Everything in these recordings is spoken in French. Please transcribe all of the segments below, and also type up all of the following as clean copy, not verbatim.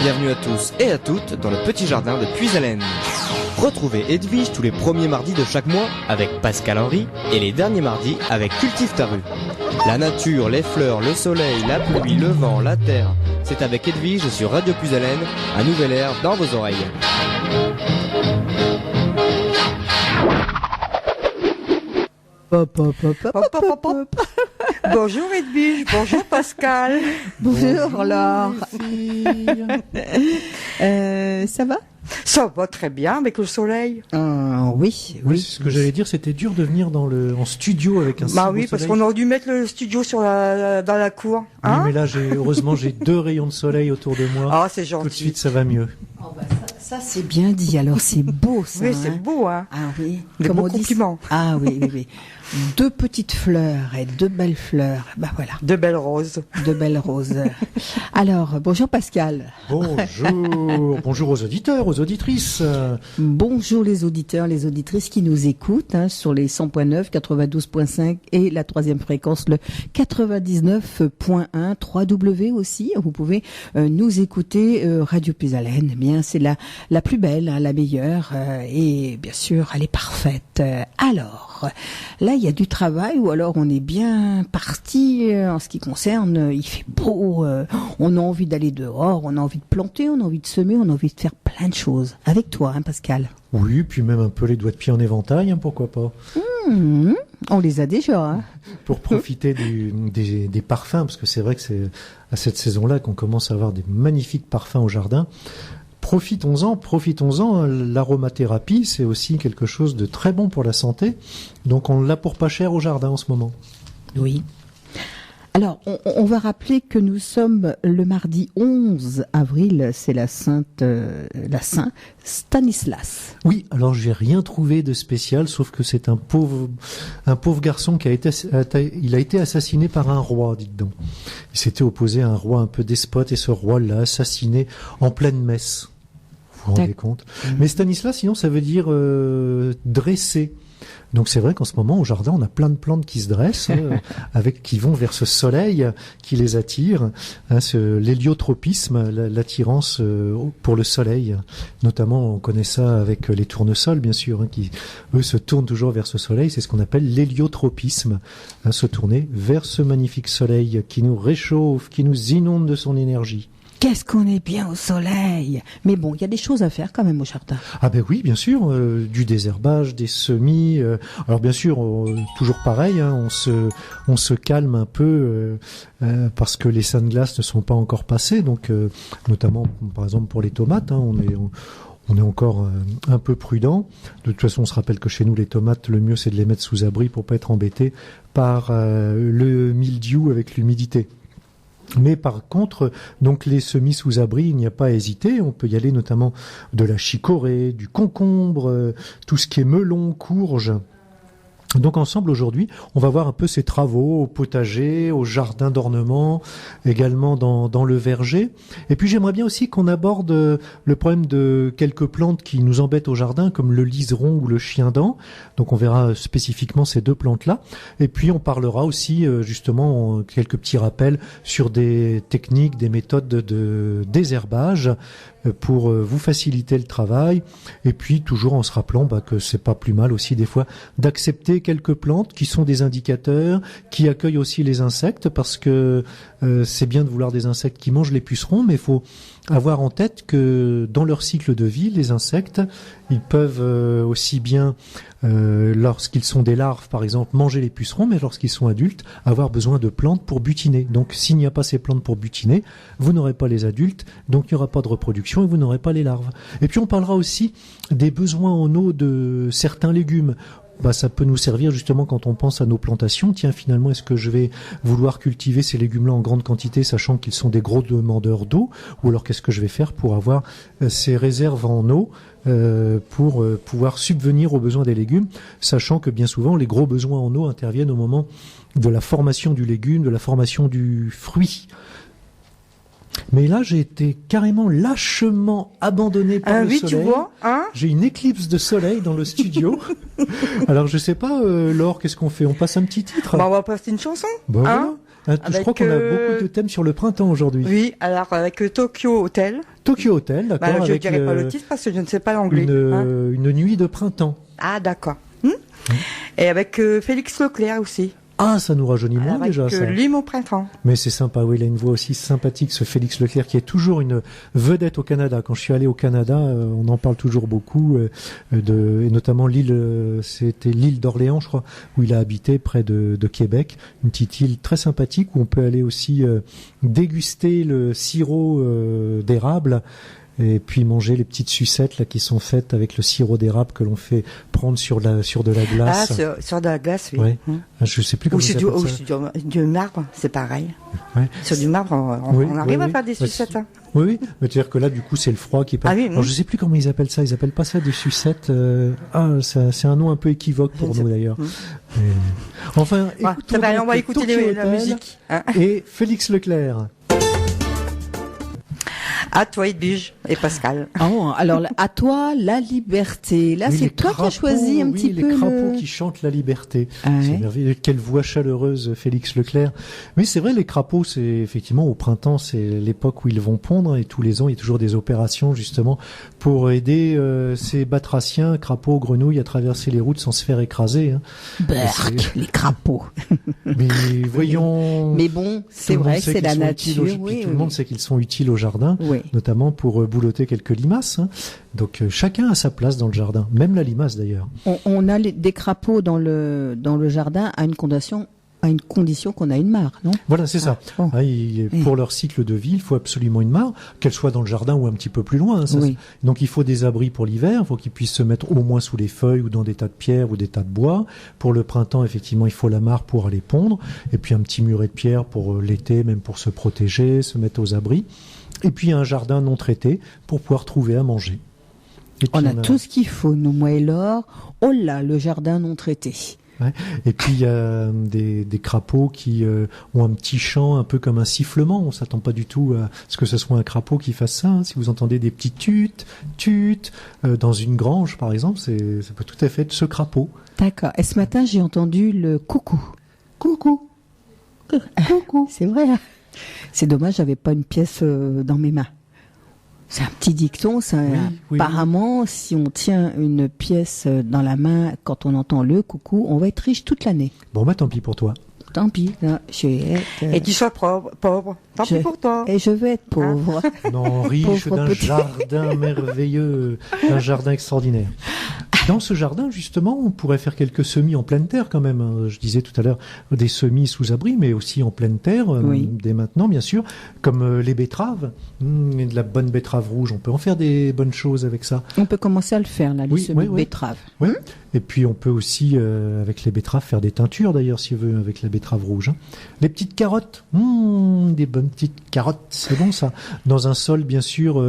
Bienvenue à tous et à toutes dans le petit jardin de Puisalène. Retrouvez Edwige tous les premiers mardis de chaque mois avec Pascal Henry et les derniers mardis avec Cultive ta rue. La nature, les fleurs, le soleil, la pluie, le vent, la terre, c'est avec Edwige sur Radio Puisalène, un nouvel air dans vos oreilles. Pop, pop, pop, pop, pop, pop. Bonjour Edwige, bonjour Pascal. Bonjour Laure. Ça va? Ça va très bien avec le soleil. Oui. Oui, ce que j'allais dire, c'était dur de venir en studio avec un si beau oui, parce soleil. qu'on aurait dû mettre le studio dans la cour. Oui, mais là, heureusement, j'ai 2 rayons de soleil autour de moi. Ah, c'est gentil. Tout de suite, ça va mieux. Oh, bah, ça c'est bien dit. Alors c'est beau ça. Oui, c'est beau, hein. Ah oui. Des beaux compliments. Ah oui, oui, oui. 2 petites fleurs et 2 belles fleurs. Bah voilà. 2 belles roses. 2 belles roses. Alors, bonjour Pascal. Bonjour. Bonjour aux auditeurs, aux auditrices. Bonjour les auditeurs, les auditrices qui nous écoutent sur les 100.9, 92.5 et la 3e fréquence, le 99.1, 3W aussi. Vous pouvez nous écouter Radio Puisalène. Eh bien, c'est la plus belle, la meilleure et bien sûr, elle est parfaite. Alors, là, il y a du travail ou alors on est bien parti en ce qui concerne, il fait beau, on a envie d'aller dehors, on a envie de planter, on a envie de semer, on a envie de faire plein de choses. Avec toi, Pascal. Oui, puis même un peu les doigts de pied en éventail, pourquoi pas. On les a déjà. Pour profiter des parfums, parce que c'est vrai que c'est à cette saison-là qu'on commence à avoir des magnifiques parfums au jardin. Profitons-en. L'aromathérapie, c'est aussi quelque chose de très bon pour la santé. Donc on l'a pour pas cher au jardin en ce moment. Oui. Alors, on va rappeler que nous sommes le mardi 11 avril, c'est la Saint Stanislas. Oui, alors j'ai rien trouvé de spécial, sauf que c'est un pauvre garçon qui a été assassiné par un roi, dites donc. Il s'était opposé à un roi un peu despote et ce roi l'a assassiné en pleine messe. Vous vous rendez compte? Mais Stanislas, sinon, ça veut dire dresser. Donc c'est vrai qu'en ce moment au jardin on a plein de plantes qui se dressent, qui vont vers ce soleil qui les attire, l'héliotropisme, l'attirance pour le soleil. Notamment on connaît ça avec les tournesols bien sûr, qui eux se tournent toujours vers ce soleil. C'est ce qu'on appelle l'héliotropisme, se tourner vers ce magnifique soleil qui nous réchauffe, qui nous inonde de son énergie. Qu'est-ce qu'on est bien au soleil! Mais bon, il y a des choses à faire quand même au jardin. Ah ben oui, bien sûr, du désherbage, des semis. Alors bien sûr, toujours pareil, on se calme un peu parce que les saints de glace ne sont pas encore passés. Donc, notamment, par exemple, pour les tomates, on est encore un peu prudent. De toute façon, on se rappelle que chez nous, les tomates, le mieux, c'est de les mettre sous abri pour pas être embêtés par le mildiou avec l'humidité. Mais par contre, donc les semis sous abri, il n'y a pas à hésiter. On peut y aller notamment de la chicorée, du concombre, tout ce qui est melon, courge. Donc ensemble aujourd'hui, on va voir un peu ces travaux au potager, au jardin d'ornement, également dans le verger. Et puis j'aimerais bien aussi qu'on aborde le problème de quelques plantes qui nous embêtent au jardin, comme le liseron ou le chien-dent. Donc on verra spécifiquement ces 2 plantes-là. Et puis on parlera aussi justement quelques petits rappels sur des techniques, des méthodes de désherbage pour vous faciliter le travail, et puis toujours en se rappelant que c'est pas plus mal aussi des fois d'accepter quelques plantes qui sont des indicateurs, qui accueillent aussi les insectes, parce que c'est bien de vouloir des insectes qui mangent les pucerons, mais il faut avoir en tête que dans leur cycle de vie, les insectes, ils peuvent aussi bien, lorsqu'ils sont des larves par exemple, manger les pucerons, mais lorsqu'ils sont adultes, avoir besoin de plantes pour butiner. Donc s'il n'y a pas ces plantes pour butiner, vous n'aurez pas les adultes, donc il n'y aura pas de reproduction et vous n'aurez pas les larves. Et puis on parlera aussi des besoins en eau de certains légumes. Ça peut nous servir justement quand on pense à nos plantations. Tiens, finalement, est-ce que je vais vouloir cultiver ces légumes-là en grande quantité, sachant qu'ils sont des gros demandeurs d'eau, ou alors qu'est-ce que je vais faire pour avoir ces réserves en eau pour pouvoir subvenir aux besoins des légumes, sachant que bien souvent les gros besoins en eau interviennent au moment de la formation du légume, de la formation du fruit. Mais là, j'ai été carrément lâchement abandonné par le soleil. Tu vois, J'ai une éclipse de soleil dans le studio. Alors, je sais pas, Laure, qu'est-ce qu'on fait? On passe un petit titre? On va passer une chanson. Voilà. Je Avec, crois qu'on a beaucoup de thèmes sur le printemps aujourd'hui. Oui, alors avec Tokyo Hotel. Tokyo Hotel, d'accord. Bah, je ne avec dirai pas le titre parce que je ne sais pas l'anglais. une nuit de printemps. Ah, d'accord. Et avec Félix Leclerc aussi. Ah, ça nous rajeunit moins Avec déjà, ça. Lui, mon printemps. Mais c'est sympa, oui, il a une voix aussi sympathique, ce Félix Leclerc, qui est toujours une vedette au Canada. Quand je suis allé au Canada, on en parle toujours beaucoup, et notamment c'était l'île d'Orléans, je crois, où il a habité près de Québec. Une petite île très sympathique où on peut aller aussi déguster le sirop d'érable. Et puis manger les petites sucettes là qui sont faites avec le sirop d'érable que l'on fait prendre sur de la glace. Ah, sur de la glace, oui. Ouais. Je sais plus comment ça s'appelle. Du marbre, c'est pareil. Ouais. Sur du marbre, on arrive à faire des sucettes. Hein. Oui, mais c'est-à-dire que là, du coup, c'est le froid qui passe. Ah oui, Alors, je sais plus comment ils appellent ça. Ils appellent pas ça des sucettes. C'est un nom un peu équivoque pour nous d'ailleurs. Enfin, on va écouter la musique. Hein. Et Félix Leclerc. À toi, Edwige et Pascal. Oh, alors à toi la liberté. Là, Oui, c'est toi qui as choisi un petit peu les crapauds qui chantent la liberté. C'est merveilleux. Quelle voix chaleureuse, Félix Leclerc. Mais c'est vrai, les crapauds, c'est effectivement au printemps, c'est l'époque où ils vont pondre et tous les ans, il y a toujours des opérations justement pour aider ces batraciens, crapauds, grenouilles à traverser les routes sans se faire écraser. Hein. Berk, les crapauds. Mais voyons. Mais bon, c'est vrai que c'est la nature. Oui, tout le monde sait qu'ils sont utiles au jardin. Oui. Notamment pour boulotter quelques limaces. Hein. Donc chacun a sa place dans le jardin, même la limace d'ailleurs. On a des crapauds dans le jardin à une condition qu'on a une mare, non? Voilà, c'est ça. Bon. Pour leur cycle de vie, il faut absolument une mare, qu'elle soit dans le jardin ou un petit peu plus loin. Hein, donc il faut des abris pour l'hiver, il faut qu'ils puissent se mettre au moins sous les feuilles ou dans des tas de pierres ou des tas de bois. Pour le printemps, effectivement, il faut la mare pour aller pondre, et puis un petit muret de pierre pour l'été, même pour se protéger, se mettre aux abris. Et puis un jardin non traité pour pouvoir trouver à manger. On a tout ce qu'il faut, nous, moi et Laure. Oh là, le jardin non traité. Ouais. Et puis il y a des crapauds qui ont un petit chant un peu comme un sifflement. On s'attend pas du tout à ce que ce soit un crapaud qui fasse ça. Hein. Si vous entendez des petits tut dans une grange par exemple, ça peut tout à fait être ce crapaud. D'accord. Et ce matin j'ai entendu le coucou. Coucou. Coucou. C'est vrai. Hein. C'est dommage, j'avais pas une pièce dans mes mains. C'est un petit dicton, ça. Oui. Apparemment, si on tient une pièce dans la main quand on entend le coucou, on va être riche toute l'année. Bon, bah tant pis pour toi. Tant pis. Là, Et tu sois pauvre. Tant pis pour toi. Et je vais être pauvre. Non, riche Pauvre d'un petit. jardin merveilleux, d'un jardin extraordinaire. Dans ce jardin, justement, on pourrait faire quelques semis en pleine terre quand même. Hein. Je disais tout à l'heure des semis sous abri, mais aussi en pleine terre, dès maintenant, bien sûr, comme les betteraves. Et de la bonne betterave rouge, on peut en faire des bonnes choses avec ça. On peut commencer à le faire, là, les semis de betterave. Oui. Et puis on peut aussi, avec les betteraves, faire des teintures d'ailleurs, si on veut, avec la betterave rouge. Hein. Les petites carottes, des bonnes petites carottes, c'est bon ça. Dans un sol, bien sûr,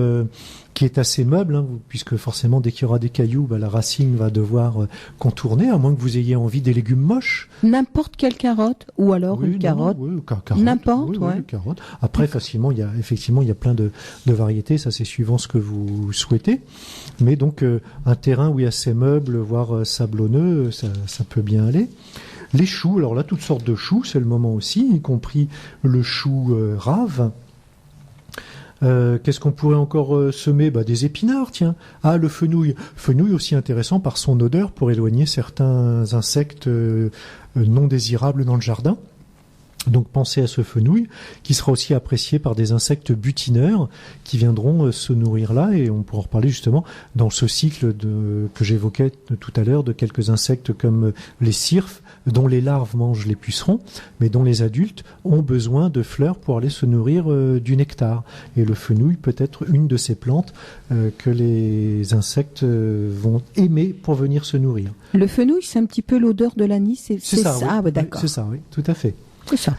qui est assez meuble, hein, puisque forcément, dès qu'il y aura des cailloux, la racine va devoir contourner, à moins que vous ayez envie des légumes moches. N'importe quelle carotte, ou alors une carotte. N'importe, carotte. Après, facilement, il y a plein de variétés, ça c'est suivant ce que vous souhaitez. Mais donc, un terrain où il y a ces meubles, voire sablonneux, ça peut bien aller. Les choux, alors là, toutes sortes de choux, c'est le moment aussi, y compris le chou rave. Qu'est-ce qu'on pourrait encore semer? Des épinards, tiens. Ah, le fenouil. Fenouil aussi intéressant par son odeur pour éloigner certains insectes non désirables dans le jardin. Donc pensez à ce fenouil qui sera aussi apprécié par des insectes butineurs qui viendront se nourrir là, et on pourra en reparler justement dans ce cycle que j'évoquais tout à l'heure de quelques insectes comme les cirfes dont les larves mangent les pucerons mais dont les adultes ont besoin de fleurs pour aller se nourrir du nectar, et le fenouil peut être une de ces plantes que les insectes vont aimer pour venir se nourrir. Le fenouil, c'est un petit peu l'odeur de l'anis, c'est ça. Oui. Ah, d'accord. C'est ça, oui, tout à fait. C'est ça.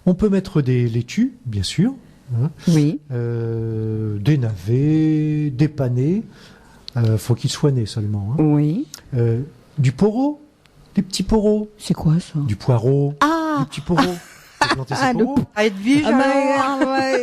On peut mettre des laitues, bien sûr. Hein. Oui. Des navets, des panais. Faut qu'ils soient nés seulement. Hein. Oui. Du poireau, des petits poireaux. C'est quoi ça? Du poireau. Ah. Des petits poireaux. Planter ces poireaux. À Edwige,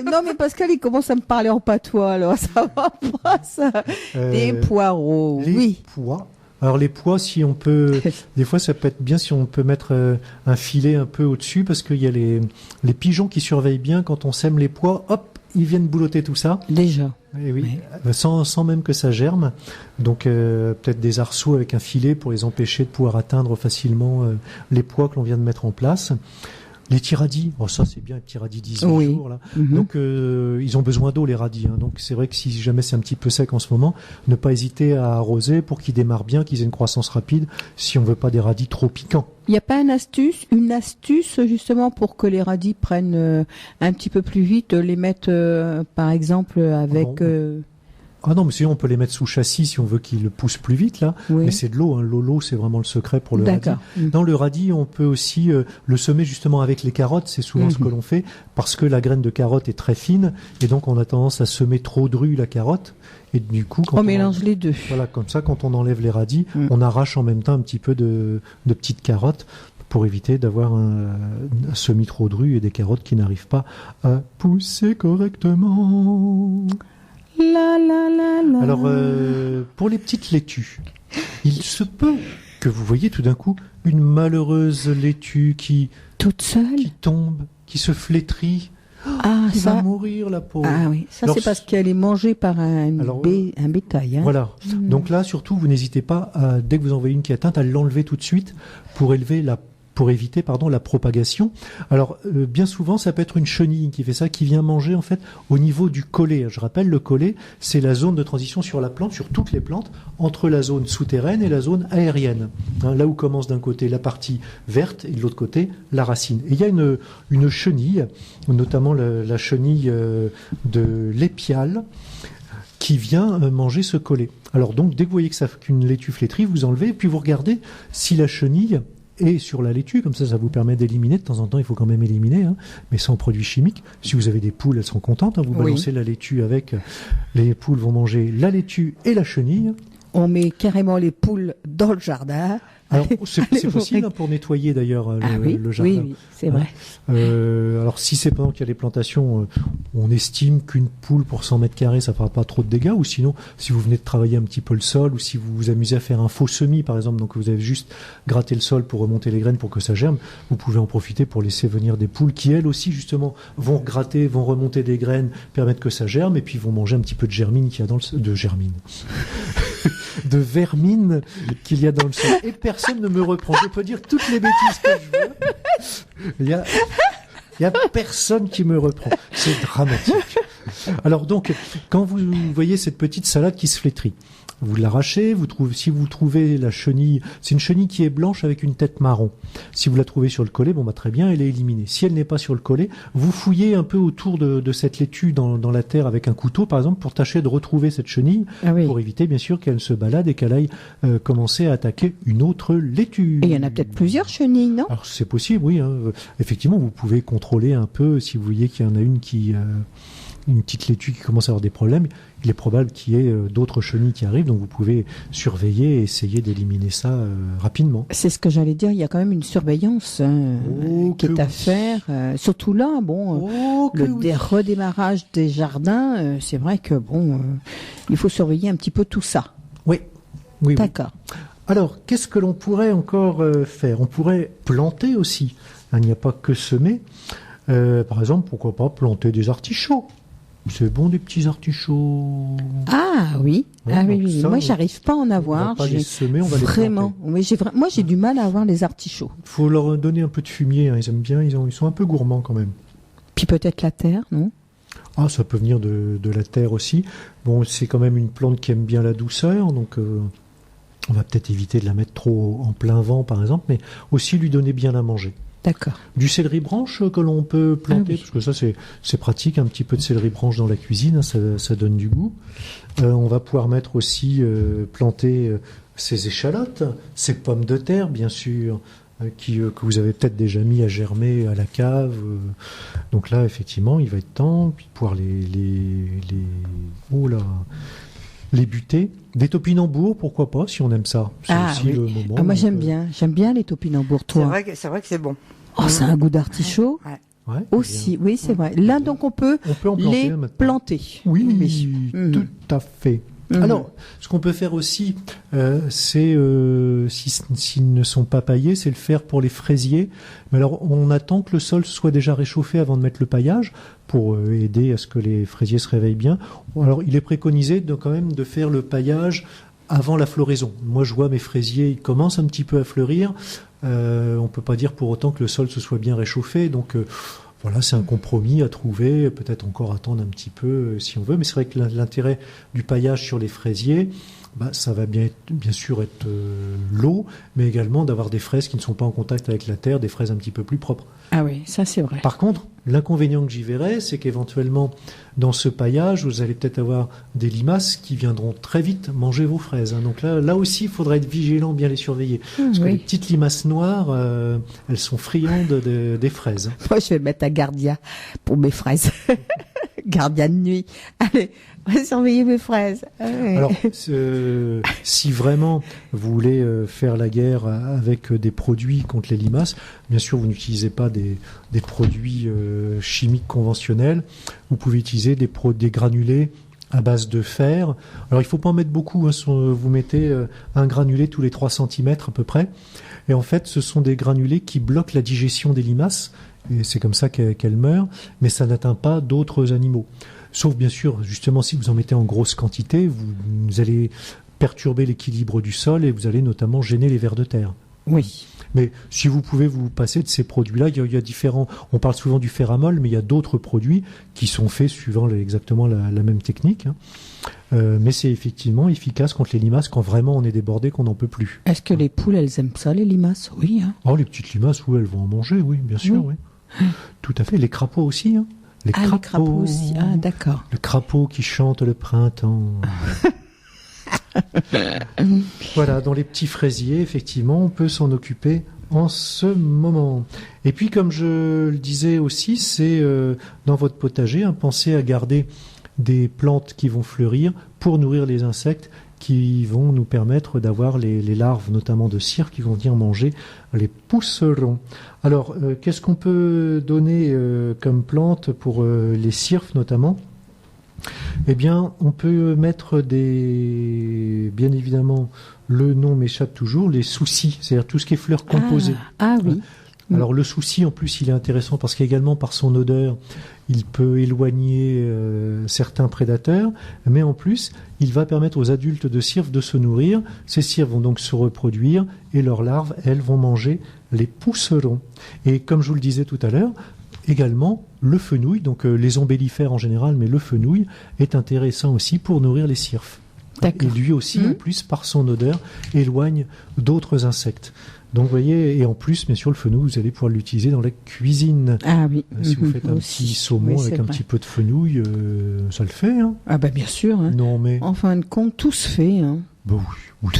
Non, mais Pascal, il commence à me parler en patois, alors ça va pas, ça. Des poireaux, les oui. pois. Alors les pois, si on peut, des fois ça peut être bien si on peut mettre un filet un peu au-dessus, parce qu'il y a les pigeons qui surveillent bien quand on sème les pois, hop, ils viennent boulotter tout ça. Déjà. Et oui, sans même que ça germe. Donc peut-être des arceaux avec un filet pour les empêcher de pouvoir atteindre facilement les pois que l'on vient de mettre en place. Les petits radis, ça c'est bien, les petits radis 18 jours là. Donc ils ont besoin d'eau les radis. Donc c'est vrai que si jamais c'est un petit peu sec en ce moment, ne pas hésiter à arroser pour qu'ils démarrent bien, qu'ils aient une croissance rapide, si on veut pas des radis trop piquants. Il n'y a pas une astuce justement pour que les radis prennent un petit peu plus vite, les mettre par exemple avec... Ah non, mais sinon on peut les mettre sous châssis si on veut qu'ils poussent plus vite là. Oui. Mais c'est de l'eau, l'eau c'est vraiment le secret pour le radis. D'accord. Dans le radis, on peut aussi le semer justement avec les carottes, c'est souvent ce que l'on fait, parce que la graine de carotte est très fine, et donc on a tendance à semer trop dru la carotte, et du coup quand on mélange les deux. Voilà, comme ça quand on enlève les radis, on arrache en même temps un petit peu de petites carottes, pour éviter d'avoir un semis trop dru et des carottes qui n'arrivent pas à pousser correctement. La, la, la, la. Alors, pour les petites laitues, il se peut que vous voyez tout d'un coup une malheureuse laitue qui tombe, qui se flétrit, qui va mourir la pauvre. Ah oui, ça c'est parce qu'elle est mangée par un bétail. Hein. Voilà. Donc là, surtout, vous n'hésitez pas, dès que vous en voyez une qui est atteinte, à l'enlever tout de suite pour éviter la propagation. Alors bien souvent ça peut être une chenille qui fait ça, qui vient manger en fait au niveau du collet. Je rappelle, le collet c'est la zone de transition sur la plante, sur toutes les plantes, entre la zone souterraine et la zone aérienne. Là où commence d'un côté la partie verte et de l'autre côté la racine. Et il y a une chenille, notamment la chenille de l'épiale, qui vient manger ce collet. Alors donc dès que vous voyez qu'une laitue flétrie, vous enlevez et puis vous regardez si la chenille et sur la laitue, comme ça vous permet d'éliminer. De temps en temps, il faut quand même éliminer, mais sans produits chimiques. Si vous avez des poules, elles sont contentes. Vous balancez la laitue avec, les poules vont manger la laitue et la chenille. On met carrément les poules dans le jardin. Alors c'est possible pour nettoyer d'ailleurs le jardin. Oui, c'est vrai. Alors si c'est pendant qu'il y a les plantations, on estime qu'une poule pour 100 mètres carrés, ça fera pas trop de dégâts. Ou sinon, si vous venez de travailler un petit peu le sol, ou si vous vous amusez à faire un faux semis par exemple, donc vous avez juste gratté le sol pour remonter les graines pour que ça germe, vous pouvez en profiter pour laisser venir des poules qui elles aussi justement vont gratter, vont remonter des graines, permettre que ça germe, et puis vont manger un petit peu de germine qu'il y a dans le de vermine qu'il y a dans le sol. Et personne ne me reprend. Je peux dire toutes les bêtises que je veux. Il y a personne qui me reprend. C'est dramatique. Alors donc, quand vous voyez cette petite salade qui se flétrit, vous l'arrachez, si vous trouvez la chenille, c'est une chenille qui est blanche avec une tête marron. Si vous la trouvez sur le collet, très bien, elle est éliminée. Si elle n'est pas sur le collet, vous fouillez un peu autour de cette laitue dans la terre avec un couteau, par exemple, pour tâcher de retrouver cette chenille, pour éviter, bien sûr, qu'elle se balade et qu'elle aille commencer à attaquer une autre laitue. Et il y en a peut-être plusieurs chenilles, non? Alors, c'est possible, oui. Effectivement, vous pouvez contrôler un peu si vous voyez qu'il y en a une une petite laitue qui commence à avoir des problèmes, il est probable qu'il y ait d'autres chenilles qui arrivent, donc vous pouvez surveiller et essayer d'éliminer ça rapidement. C'est ce que j'allais dire, il y a quand même une surveillance qui est à faire, surtout là, redémarrage des jardins, c'est vrai que il faut surveiller un petit peu tout ça. Oui. D'accord. Alors, qu'est-ce que l'on pourrait encore faire? On pourrait planter aussi, il n'y a pas que semer. Par exemple, pourquoi pas planter des artichauts? C'est bon, des petits artichauts. Ah oui, oui. Moi, j'arrive pas à en avoir. On va pas les semer, on va les planter. Moi, j'ai du mal à avoir les artichauts. Il faut leur donner un peu de fumier. Ils aiment bien. Ils sont un peu gourmands quand même. Puis peut-être la terre, non? Ah, ça peut venir de la terre aussi. Bon, c'est quand même une plante qui aime bien la douceur, donc on va peut-être éviter de la mettre trop en plein vent, par exemple, mais aussi lui donner bien à manger. D'accord. Du céleri branche que l'on peut planter, parce que ça c'est pratique, un petit peu de céleri branche dans la cuisine, ça donne du goût. On va pouvoir mettre aussi, planter ces échalotes, ces pommes de terre bien sûr, que vous avez peut-être déjà mis à germer à la cave. Donc là effectivement il va être temps de pouvoir les buter. Des topinambours, pourquoi pas, si on aime ça. C'est aussi le moment. Moi j'aime bien les topinambours. Toi. C'est vrai que c'est bon. Oh, c'est un goût d'artichaut. Ouais. Aussi, oui, c'est vrai. Là, donc, on peut en les planter. Oui, tout à fait. Alors, ce qu'on peut faire aussi, c'est, s'ils ne sont pas paillés, c'est le faire pour les fraisiers. Mais alors, on attend que le sol soit déjà réchauffé avant de mettre le paillage pour aider à ce que les fraisiers se réveillent bien. Alors, il est préconisé quand même de faire le paillage avant la floraison. Moi, je vois mes fraisiers, ils commencent un petit peu à fleurir. On peut pas dire pour autant que le sol se soit bien réchauffé. Donc, voilà, c'est un compromis à trouver, peut-être encore attendre un petit peu si on veut, mais c'est vrai que l'intérêt du paillage sur les fraisiers, ça va bien sûr être l'eau, mais également d'avoir des fraises qui ne sont pas en contact avec la terre, des fraises un petit peu plus propres. Ah oui, ça c'est vrai. Par contre, l'inconvénient que j'y verrais, c'est qu'éventuellement, dans ce paillage, vous allez peut-être avoir des limaces qui viendront très vite manger vos fraises. Donc là aussi, il faudra être vigilant, bien les surveiller. Parce que les petites limaces noires, elles sont friandes des fraises. Moi, je vais mettre un gardien pour mes fraises. Gardien de nuit. Allez, on va surveiller mes fraises. Alors, si vraiment vous voulez faire la guerre avec des produits contre les limaces, bien sûr, vous n'utilisez pas des produits chimiques conventionnels. Vous pouvez utiliser des granulés à base de fer. Alors, il faut pas en mettre beaucoup. Vous mettez un granulé tous les 3 cm à peu près. Et en fait, ce sont des granulés qui bloquent la digestion des limaces. Et c'est comme ça qu'elles meurent. Mais ça n'atteint pas d'autres animaux. Sauf, bien sûr, justement, si vous en mettez en grosse quantité, vous allez perturber l'équilibre du sol et vous allez notamment gêner les vers de terre. Oui. Mais si vous pouvez vous passer de ces produits-là, il y a différents... On parle souvent du féramol, mais il y a d'autres produits qui sont faits suivant exactement la même technique. Mais c'est effectivement efficace contre les limaces quand vraiment on est débordé, qu'on n'en peut plus. Est-ce que les poules, elles aiment ça, les limaces? Oui. Oh, les petites limaces, oui, elles vont en manger, oui, bien sûr, oui. Tout à fait. Les crapauds aussi, Les crapauds aussi. Ah, d'accord. Le crapaud qui chante le printemps. Voilà, dans les petits fraisiers, effectivement, on peut s'en occuper en ce moment. Et puis, comme je le disais aussi, c'est dans votre potager, pensez à garder des plantes qui vont fleurir pour nourrir les insectes qui vont nous permettre d'avoir les larves, notamment de cirques, qui vont venir manger les pucerons. Alors, qu'est-ce qu'on peut donner comme plante pour les cirques, notamment ? Eh bien, on peut mettre bien évidemment, le nom m'échappe toujours, les soucis, c'est-à-dire tout ce qui est fleurs composées. Ah oui. Alors le souci, en plus, il est intéressant parce qu'également par son odeur, il peut éloigner certains prédateurs, mais en plus, il va permettre aux adultes de cirques de se nourrir. Ces cirques vont donc se reproduire et leurs larves, elles, vont manger les pucerons. Et comme je vous le disais tout à l'heure, également, le fenouil, donc les ombellifères en général, mais le fenouil est intéressant aussi pour nourrir les cirques. Et lui aussi, en plus, par son odeur, éloigne d'autres insectes. Donc, vous voyez, et en plus, bien sûr, le fenouil, vous allez pouvoir l'utiliser dans la cuisine. Ah oui. Si vous faites un petit saumon avec un petit peu de fenouil, ça le fait. Ah bah bien sûr. Non, mais... En fin de compte, tout se fait. Oui.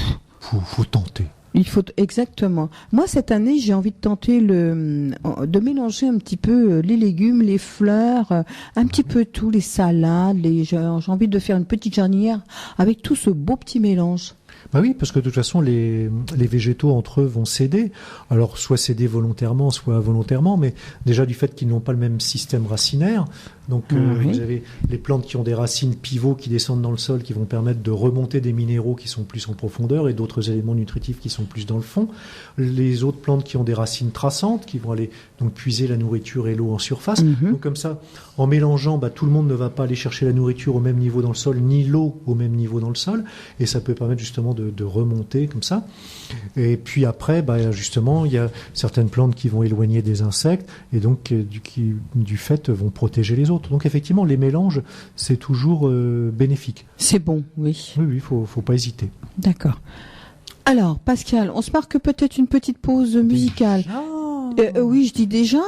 Faut tenter. Il faut exactement. Moi cette année j'ai envie de tenter de mélanger un petit peu les légumes, les fleurs, un petit peu tout, les salades, j'ai envie de faire une petite jardinière avec tout ce beau petit mélange. Bah oui, parce que de toute façon, les végétaux entre eux vont céder. Alors, soit céder volontairement, soit involontairement, mais déjà du fait qu'ils n'ont pas le même système racinaire. Donc, vous avez les plantes qui ont des racines pivots qui descendent dans le sol, qui vont permettre de remonter des minéraux qui sont plus en profondeur et d'autres éléments nutritifs qui sont plus dans le fond. Les autres plantes qui ont des racines traçantes, qui vont aller donc puiser la nourriture et l'eau en surface. Donc, comme ça, en mélangeant, tout le monde ne va pas aller chercher la nourriture au même niveau dans le sol, ni l'eau au même niveau dans le sol. Et ça peut permettre justement de remonter comme ça. Et puis après, justement, il y a certaines plantes qui vont éloigner des insectes et donc qui, du fait, vont protéger les autres. Donc effectivement, les mélanges, c'est toujours bénéfique. C'est bon, oui. Oui, faut pas hésiter. D'accord. Alors, Pascal, on se marque peut-être une petite pause musicale. Oui, je dis déjà,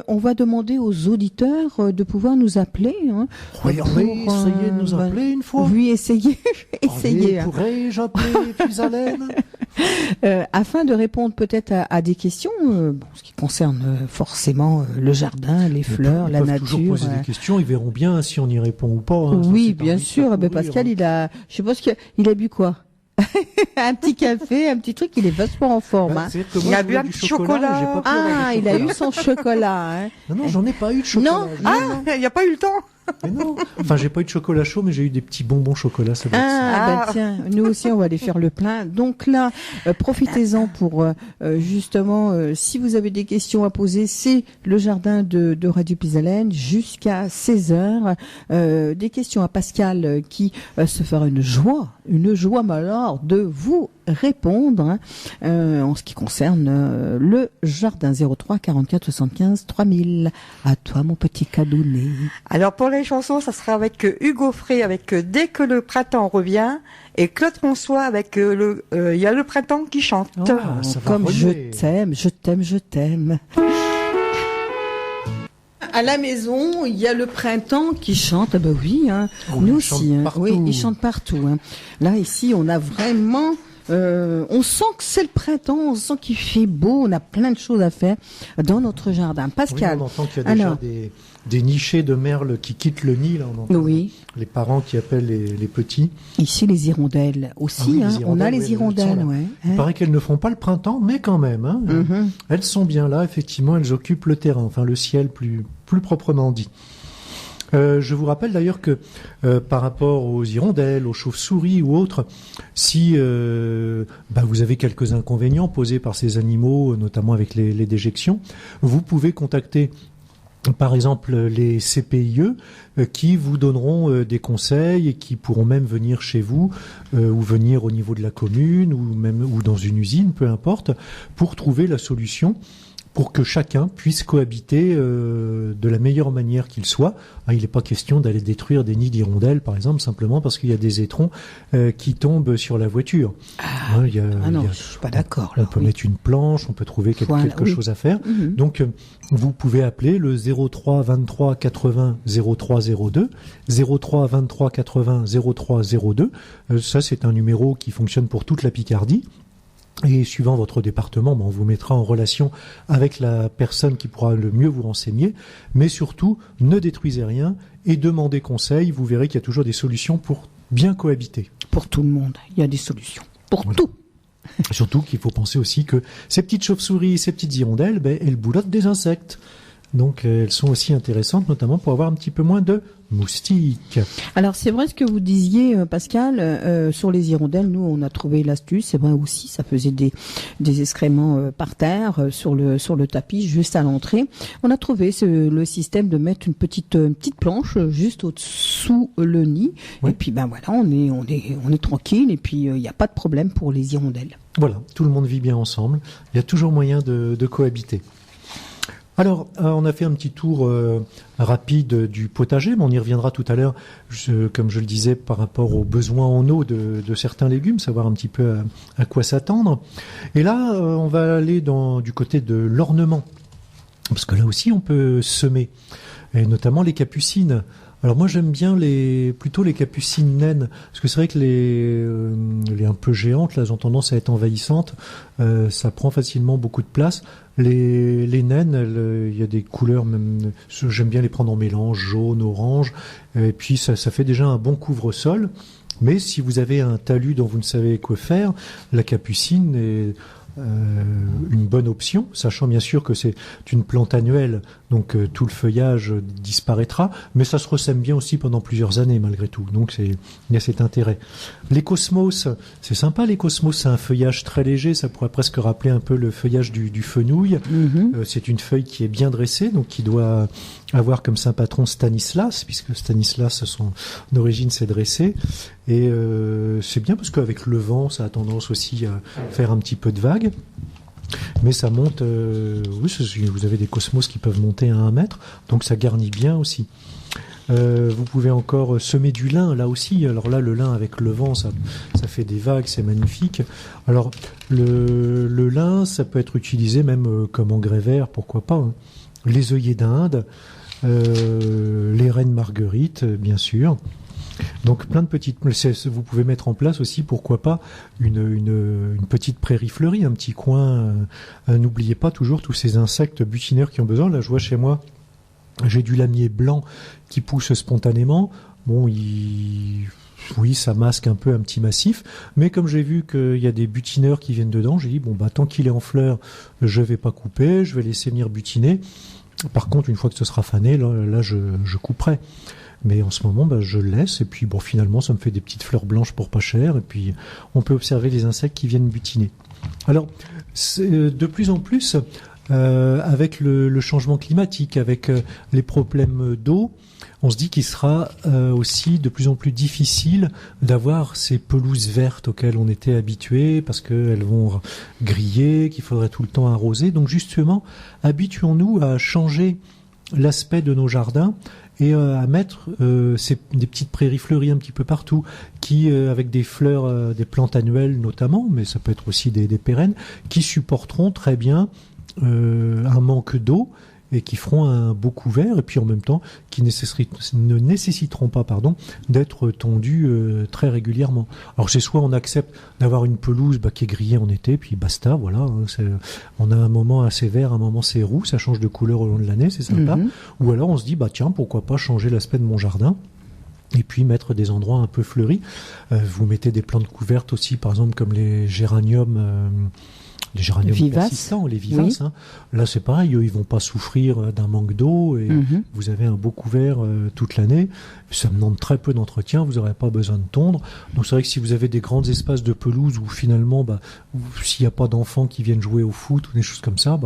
on va demander aux auditeurs de pouvoir nous appeler. Essayez de nous appeler une fois. Oui, essayez. Essayez. Pourrais-je appeler Puisalène afin de répondre peut-être à des questions, ce qui concerne forcément le jardin, les fleurs, la nature. Ils peuvent toujours poser des questions, ils verront bien si on y répond ou pas. Oui, bien sûr. Pascal, je suppose qu'il a bu quoi? Un petit café, un petit truc, il est vachement en forme. Il a bu un petit chocolat. Il a eu son chocolat. Non, j'en ai pas eu de chocolat. Non, il n'y a pas eu le temps. Mais non. Enfin, j'ai pas eu de chocolat chaud, mais j'ai eu des petits bonbons chocolat. Ça doit être ça. Ah, tiens, nous aussi, on va aller faire le plein. Donc là, profitez-en pour, justement, si vous avez des questions à poser, c'est le jardin de Radio Pisalène jusqu'à 16h. Des questions à Pascal qui se fera une joie, mais alors, de vous répondre en ce qui concerne le jardin 03 44 75 3000. À toi, mon petit cadounet. Alors pour les chansons, ça sera avec Hugo Frey avec Dès que le printemps revient et Claude François avec Il y a le printemps qui chante. Oh, ça va comme relier. je t'aime. À la maison, il y a le printemps qui chante. Ah bah oui, hein. Oh, Nous il chante aussi. Hein. partout. Oui, il chante partout. Hein. Là, ici, on a vraiment... on sent que c'est le printemps, on sent qu'il fait beau, on a plein de choses à faire dans notre jardin. Oui, Pascal. on entend qu'il y a déjà Alors. des nichés de merles qui quittent le nid. Là, on entend Oui. les parents qui appellent les petits. Ici, les hirondelles aussi. Ah oui, les hein. On a hirondelles, les oui, elles sont hirondelles, là. ouais. Il paraît qu'elles ne font pas le printemps, mais quand même. Hein, Mhm. Elles sont bien là, effectivement, elles occupent le terrain, enfin le ciel plus proprement dit. Je vous rappelle d'ailleurs que par rapport aux hirondelles, aux chauves-souris ou autres, si vous avez quelques inconvénients posés par ces animaux, notamment avec les déjections, vous pouvez contacter par exemple les CPIE qui vous donneront des conseils et qui pourront même venir chez vous ou venir au niveau de la commune ou dans une usine, peu importe, pour trouver la solution pour que chacun puisse cohabiter de la meilleure manière qu'il soit. Il n'est pas question d'aller détruire des nids d'hirondelles, par exemple, simplement parce qu'il y a des étrons qui tombent sur la voiture. Non, je suis pas d'accord. On là, peut oui. mettre une planche, on peut trouver Voilà, quelque oui. chose à faire. Mhm. Donc, vous pouvez appeler le 03 23 80 03 02, 03 23 80 03 02. Ça, c'est un numéro qui fonctionne pour toute la Picardie. Et suivant votre département, on vous mettra en relation avec la personne qui pourra le mieux vous renseigner. Mais surtout, ne détruisez rien et demandez conseil. Vous verrez qu'il y a toujours des solutions pour bien cohabiter. Pour tout le monde, il y a des solutions. Pour Voilà. tout. Surtout qu'il faut penser aussi que ces petites chauves-souris, ces petites hirondelles, elles boulottent des insectes. Donc elles sont aussi intéressantes, notamment pour avoir un petit peu moins de moustiques. Alors c'est vrai ce que vous disiez, Pascal, sur les hirondelles. Nous, on a trouvé l'astuce. C'est vrai aussi, ça faisait des excréments par terre sur le tapis, juste à l'entrée. On a trouvé le système de mettre une petite planche juste au-dessous le nid. Oui. Et puis voilà, on est tranquille. Et puis il n'y a pas de problème pour les hirondelles. Voilà, tout le monde vit bien ensemble. Il y a toujours moyen de cohabiter. Alors, on a fait un petit tour rapide du potager, mais on y reviendra tout à l'heure, comme je le disais, par rapport aux besoins en eau de certains légumes, savoir un petit peu à quoi s'attendre. Et là, on va aller du côté de l'ornement, parce que là aussi, on peut semer, et notamment les capucines. Alors moi j'aime bien plutôt les capucines naines, parce que c'est vrai que les un peu géantes, là, elles ont tendance à être envahissantes, ça prend facilement beaucoup de place. Les naines, il y a des couleurs, même, j'aime bien les prendre en mélange, jaune, orange, et puis ça fait déjà un bon couvre-sol. Mais si vous avez un talus dont vous ne savez quoi faire, la capucine est une bonne option, sachant bien sûr que c'est une plante annuelle, donc tout le feuillage disparaîtra, mais ça se ressème bien aussi pendant plusieurs années malgré tout, donc il y a cet intérêt. Les cosmos, c'est sympa, les cosmos, c'est un feuillage très léger, ça pourrait presque rappeler un peu le feuillage du fenouil. C'est une feuille qui est bien dressée, donc qui doit avoir comme saint patron Stanislas, puisque Stanislas, son origine, c'est dressé. Et c'est bien parce qu'avec le vent, ça a tendance aussi à faire un petit peu de vagues. Mais ça monte, oui, vous avez des cosmos qui peuvent monter à 1 mètre, donc ça garnit bien aussi. Vous pouvez encore semer du lin, là aussi. Alors là, le lin avec le vent, ça fait des vagues, c'est magnifique. Alors, le lin, ça peut être utilisé même comme engrais vert, pourquoi pas, hein. Les œillets d'Inde, les reines marguerites, bien sûr. Donc plein de petites... Vous pouvez mettre en place aussi, pourquoi pas, une petite prairie fleurie, un petit coin. N'oubliez pas toujours tous ces insectes butineurs qui ont besoin. Là, je vois chez moi, j'ai du lamier blanc qui pousse spontanément. Bon, oui, ça masque un peu un petit massif, mais comme j'ai vu qu'il y a des butineurs qui viennent dedans, j'ai dit, tant qu'il est en fleurs, je vais pas couper, je vais laisser venir butiner. Par contre, une fois que ce sera fané, là je couperai. Mais en ce moment, je le laisse et puis bon, finalement, ça me fait des petites fleurs blanches pour pas cher et puis on peut observer les insectes qui viennent butiner. Alors, de plus en plus, avec le changement climatique, avec les problèmes d'eau, on se dit qu'il sera aussi de plus en plus difficile d'avoir ces pelouses vertes auxquelles on était habitué parce qu'elles vont griller, qu'il faudrait tout le temps arroser. Donc justement, habituons-nous à changer l'aspect de nos jardins et à mettre des petites prairies fleuries un petit peu partout, qui avec des fleurs, des plantes annuelles notamment, mais ça peut être aussi des pérennes, qui supporteront très bien un manque d'eau et qui feront un beau couvert et puis en même temps qui ne nécessiteront pas d'être tondus très régulièrement. Alors c'est soit on accepte d'avoir une pelouse qui est grillée en été puis basta, voilà, on a un moment assez vert, un moment c'est roux, ça change de couleur au long de l'année, c'est sympa. Ou alors on se dit tiens, pourquoi pas changer l'aspect de mon jardin et puis mettre des endroits un peu fleuris. Vous mettez des plantes couvertes aussi, par exemple comme les géraniums persistants, les vivaces. Oui. Là, c'est pareil, eux, ils vont pas souffrir d'un manque d'eau et vous avez un beau couvert toute l'année. Ça demande très peu d'entretien, vous n'aurez pas besoin de tondre. Donc c'est vrai que si vous avez des grands espaces de pelouse où finalement, s'il n'y a pas d'enfants qui viennent jouer au foot ou des choses comme ça,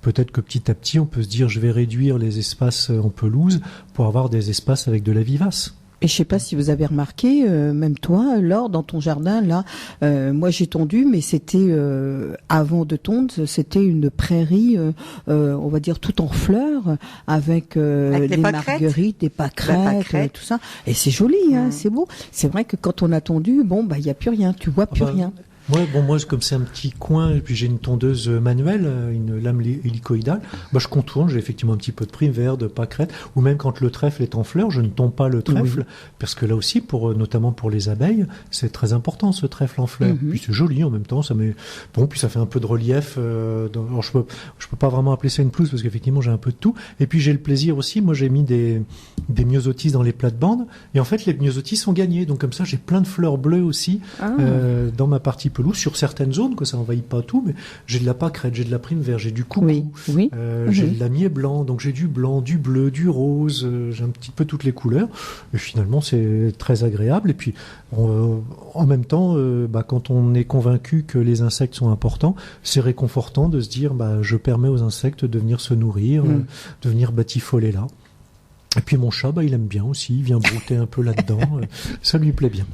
peut-être que petit à petit, on peut se dire, je vais réduire les espaces en pelouse pour avoir des espaces avec de la vivace. Et je sais pas si vous avez remarqué, même toi, Laure, dans ton jardin, là, moi j'ai tondu, mais c'était avant de tondre, c'était une prairie, on va dire tout en fleurs, avec des marguerites, des pâquerettes, tout ça. Et c'est joli, c'est beau. C'est vrai que quand on a tondu, il y a plus rien, tu vois plus rien. Moi, comme c'est un petit coin, et puis j'ai une tondeuse manuelle, une lame hélicoïdale, je contourne, j'ai effectivement un petit peu de prime vert, de pâquerette, ou même quand le trèfle est en fleurs, je ne tombe pas le trèfle, parce que là aussi, notamment pour les abeilles, c'est très important ce trèfle en fleurs. Puis c'est joli en même temps, puis ça fait un peu de relief. Alors je peux pas vraiment appeler ça une pelouse parce qu'effectivement j'ai un peu de tout. Et puis j'ai le plaisir aussi, moi j'ai mis des myosotis dans les plates-bandes, et en fait les myosotis sont gagnés, donc comme ça j'ai plein de fleurs bleues aussi dans ma partie pelouse sur certaines zones, que ça envahit pas tout, mais j'ai de la pâquerette, j'ai de la prime vert, j'ai du coucou, j'ai de l'amier blanc, donc j'ai du blanc, du bleu, du rose, j'ai un petit peu toutes les couleurs, et finalement c'est très agréable. Et puis en même temps, quand on est convaincu que les insectes sont importants, c'est réconfortant de se dire je permets aux insectes de venir se nourrir, de venir batifoler là. Et puis mon chat, il aime bien aussi, il vient brouter un peu là-dedans, ça lui plaît bien.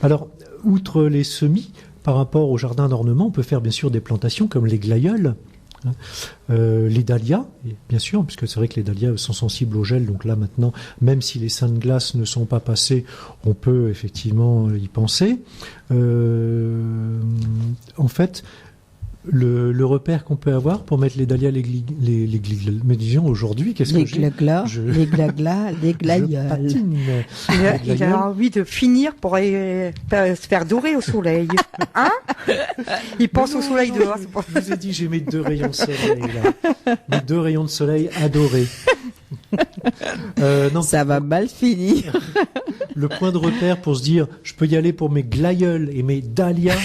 Alors, outre les semis, par rapport au jardin d'ornement, on peut faire bien sûr des plantations comme les glaïeuls, les dahlias, bien sûr, puisque c'est vrai que les dahlias sont sensibles au gel, donc là maintenant, même si les saints de glace ne sont pas passés, on peut effectivement y penser. En fait, le repère qu'on peut avoir pour mettre les dahlias, mais disons aujourd'hui, qu'est-ce que j'ai ? Les glaglas, les glaïeuls. Il a envie de finir pour se faire dorer au soleil. Il pense au soleil dehors. Je vous ai dit, j'ai mes 2 rayons de soleil, là. Mes 2 rayons de soleil adorés. Ça va mal finir. Le point de repère pour se dire, je peux y aller pour mes glaïeuls et mes dahlias,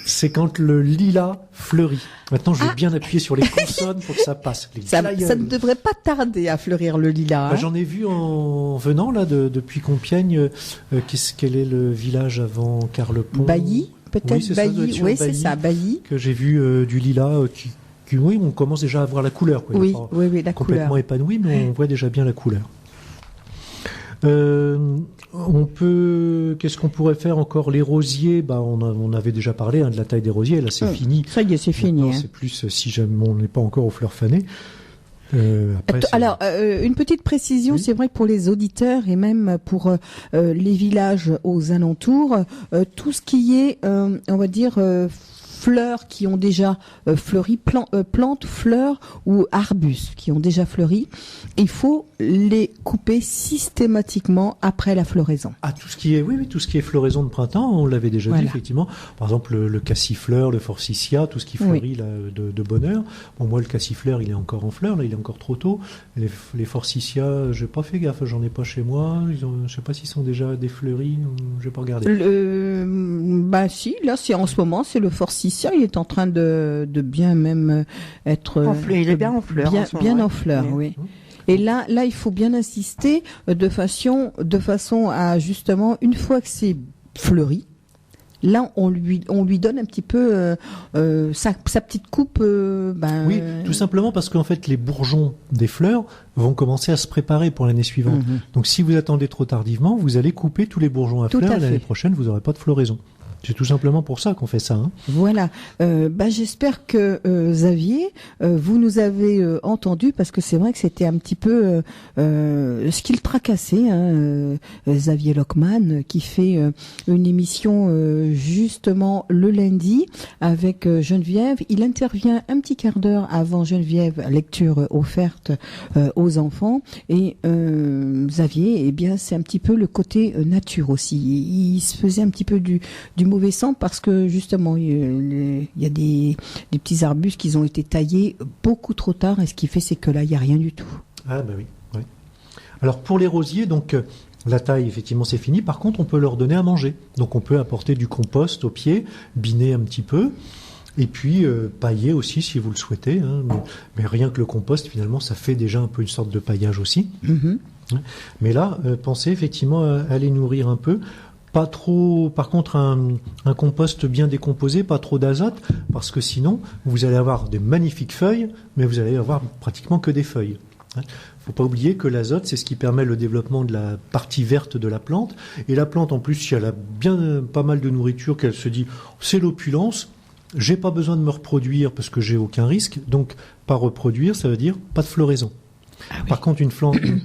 c'est quand le lilas fleurit. Maintenant, je vais bien appuyer sur les consonnes pour que ça passe. Ça ne devrait pas tarder à fleurir le lilas. J'en ai vu en venant là depuis Compiègne. Quel est le village avant Carlepont ? Bailly, peut-être. Bailly, oui, c'est ça, Bailly. Que j'ai vu du lilas oui, on commence déjà à voir la couleur. Quoi. Oui, la complètement couleur. Épanoui, mais on voit déjà bien la couleur. Qu'est-ce qu'on pourrait faire encore ? Les rosiers, on avait déjà parlé de la taille des rosiers. Là, c'est fini. Ça y est, c'est fini. C'est plus si jamais on n'est pas encore aux fleurs fanées. Alors, une petite précision, c'est vrai que pour les auditeurs et même pour les villages aux alentours, tout ce qui est, on va dire, fleurs qui ont déjà fleuri, plantes, fleurs ou arbustes qui ont déjà fleuri, il faut les couper systématiquement après la floraison. Tout ce qui est floraison de printemps, on l'avait déjà dit effectivement. Par exemple, le cassifleur, le forsythia, tout ce qui fleurit là, de bonne heure. Bon, moi, le cassifleur, il est encore en fleurs, là, il est encore trop tôt. Les forsythia, j'ai pas fait gaffe, j'en ai pas chez moi. Je sais pas s'ils sont déjà défleuris, j'ai pas regardé. Si, là, c'est en ce moment, c'est le forsythia. Il est en train de bien même être. Il est bien en fleurs. Bien en fleurs, oui. Et là, il faut bien insister de façon à justement, une fois que c'est fleuri, là, on lui donne un petit peu sa petite coupe. Oui, tout simplement parce qu'en fait, les bourgeons des fleurs vont commencer à se préparer pour l'année suivante. Donc, si vous attendez trop tardivement, vous allez couper tous les bourgeons à fleurs. Et l'année prochaine, vous n'aurez pas de floraison. C'est tout simplement pour ça qu'on fait ça. Hein. Voilà. J'espère que Xavier, vous nous avez entendu, parce que c'est vrai que c'était un petit peu ce qui le tracassait. Xavier Lockman, qui fait une émission justement le lundi avec Geneviève. Il intervient un petit quart d'heure avant Geneviève, lecture offerte aux enfants. Et Xavier, eh bien, c'est un petit peu le côté nature aussi. Il se faisait un petit peu du mauvais sang parce que justement il y a des petits arbustes qui ont été taillés beaucoup trop tard, et ce qui fait c'est que là il n'y a rien du tout. Ah bah oui. Alors pour les rosiers, donc la taille effectivement c'est fini, par contre on peut leur donner à manger, donc on peut apporter du compost au pied, biner un petit peu, et puis pailler aussi si vous le souhaitez, hein. Mais rien que le compost finalement ça fait déjà un peu une sorte de paillage aussi. Mais là pensez effectivement à les nourrir un peu. Pas trop, par contre, un compost bien décomposé, pas trop d'azote, parce que sinon, vous allez avoir des magnifiques feuilles, mais vous allez avoir pratiquement que des feuilles. Faut pas oublier que l'azote, c'est ce qui permet le développement de la partie verte de la plante. Et la plante, en plus, si elle a bien pas mal de nourriture, qu'elle se dit, c'est l'opulence, j'ai pas besoin de me reproduire parce que j'ai aucun risque, donc pas reproduire, ça veut dire pas de floraison. Ah oui. Par contre, une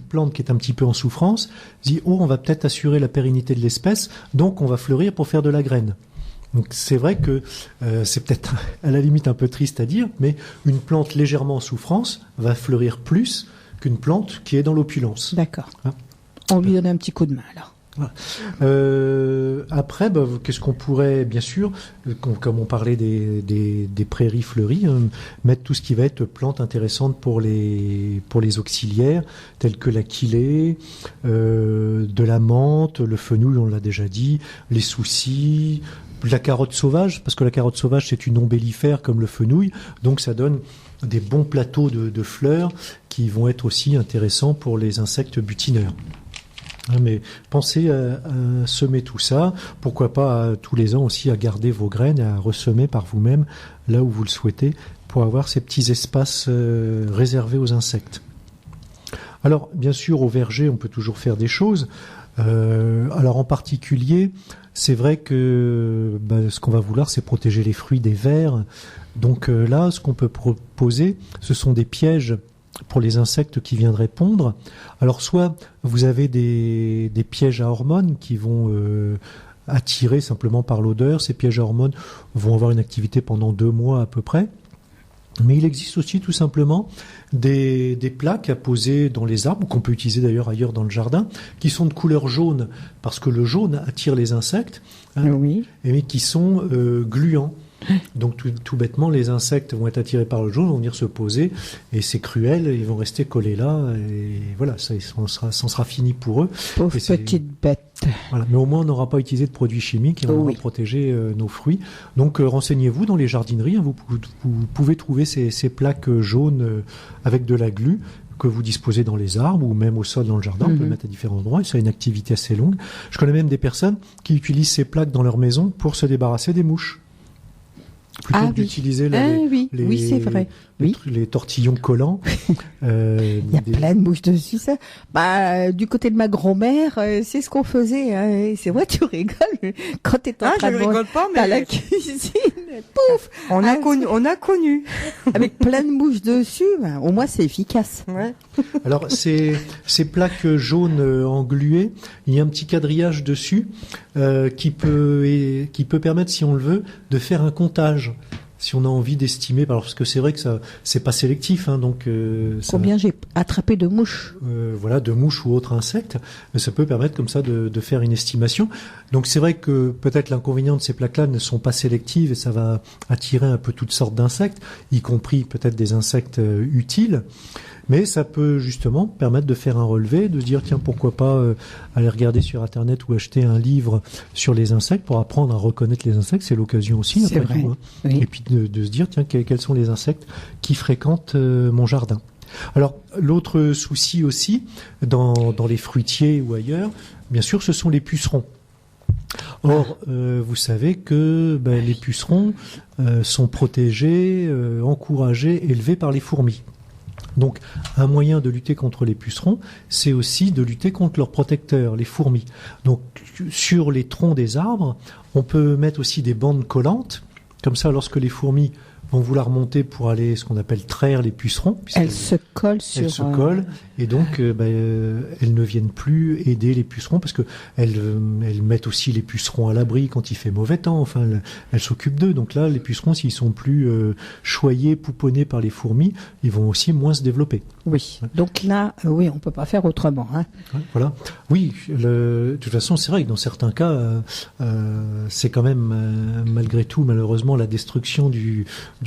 plante qui est un petit peu en souffrance dit « Oh, on va peut-être assurer la pérennité de l'espèce, donc on va fleurir pour faire de la graine. » Donc c'est vrai que c'est peut-être à la limite un peu triste à dire, mais une plante légèrement en souffrance va fleurir plus qu'une plante qui est dans l'opulence. D'accord. Hein? On lui donne un petit coup de main alors. Voilà. Après, qu'est-ce qu'on pourrait, bien sûr, comme on parlait des prairies fleuries, mettre tout ce qui va être plantes intéressantes pour les auxiliaires, telles que la quilée, de la menthe, le fenouil, on l'a déjà dit, les soucis, la carotte sauvage, parce que la carotte sauvage c'est une ombellifère comme le fenouil, donc ça donne des bons plateaux de fleurs qui vont être aussi intéressants pour les insectes butineurs. Mais pensez à semer tout ça, pourquoi pas tous les ans aussi à garder vos graines et à ressemer par vous-même là où vous le souhaitez pour avoir ces petits espaces réservés aux insectes. Alors bien sûr au verger on peut toujours faire des choses, alors en particulier c'est vrai que ce qu'on va vouloir c'est protéger les fruits des vers, donc là ce qu'on peut proposer ce sont des pièges pour les insectes qui viendraient pondre. Alors soit vous avez des pièges à hormones qui vont attirer simplement par l'odeur. Ces pièges à hormones vont avoir une activité pendant 2 mois à peu près. Mais il existe aussi tout simplement des plaques à poser dans les arbres, qu'on peut utiliser d'ailleurs ailleurs dans le jardin, qui sont de couleur jaune, parce que le jaune attire les insectes, oui. Mais qui sont gluants. Donc tout bêtement, les insectes vont être attirés par le jaune, vont venir se poser, et c'est cruel, ils vont rester collés là, et voilà, ça sera fini pour eux. Pauvre petite bête. Voilà. Mais au moins, on n'aura pas utilisé de produits chimiques, et on va protéger nos fruits. Donc renseignez-vous dans les jardineries, hein, vous pouvez trouver ces plaques jaunes avec de la glu que vous disposez dans les arbres ou même au sol dans le jardin, on peut le mettre à différents endroits, et ça a une activité assez longue. Je connais même des personnes qui utilisent ces plaques dans leur maison pour se débarrasser des mouches. Plutôt que d'utiliser oui, c'est vrai. Les tortillons collants. Il y a plein de mouches dessus, ça. Du côté de ma grand-mère, c'est ce qu'on faisait. Hein. C'est vrai, tu rigoles. Quand t'es en train de rigole pas, mais à la cuisine, pouf. On a connu. Avec plein de mouches dessus, au moins c'est efficace. Ouais. Alors ces plaques jaunes engluées, il y a un petit quadrillage dessus qui peut permettre, si on le veut, de faire un comptage. Si on a envie d'estimer, parce que c'est vrai que ça c'est pas sélectif, hein, donc combien j'ai attrapé de mouches, voilà, de mouches ou autres insectes, ça peut permettre comme ça de faire une estimation. Donc c'est vrai que peut-être l'inconvénient de ces plaques-là ne sont pas sélectives et ça va attirer un peu toutes sortes d'insectes, y compris peut-être des insectes utiles. Mais ça peut justement permettre de faire un relevé, de se dire tiens pourquoi pas aller regarder sur internet ou acheter un livre sur les insectes pour apprendre à reconnaître les insectes, c'est l'occasion aussi après tout, hein. Oui. Et puis de se dire tiens quels sont les insectes qui fréquentent mon jardin. Alors, l'autre souci aussi, dans les fruitiers ou ailleurs, bien sûr, ce sont les pucerons. Or, vous savez que les pucerons sont protégés, encouragés, élevés par les fourmis. Donc, un moyen de lutter contre les pucerons, c'est aussi de lutter contre leurs protecteurs, les fourmis. Donc, sur les troncs des arbres, on peut mettre aussi des bandes collantes. Comme ça, lorsque les fourmis vont vouloir monter pour aller, ce qu'on appelle traire les pucerons. Elles se collent sur... Elles se collent, et donc elles ne viennent plus aider les pucerons, parce que elles mettent aussi les pucerons à l'abri quand il fait mauvais temps, enfin, elles s'occupent d'eux. Donc là, les pucerons, s'ils sont plus choyés, pouponnés par les fourmis, ils vont aussi moins se développer. Oui, donc là, oui, on peut pas faire autrement. Hein. Voilà. Oui, de toute façon, c'est vrai que dans certains cas, c'est quand même, malgré tout, malheureusement, la destruction du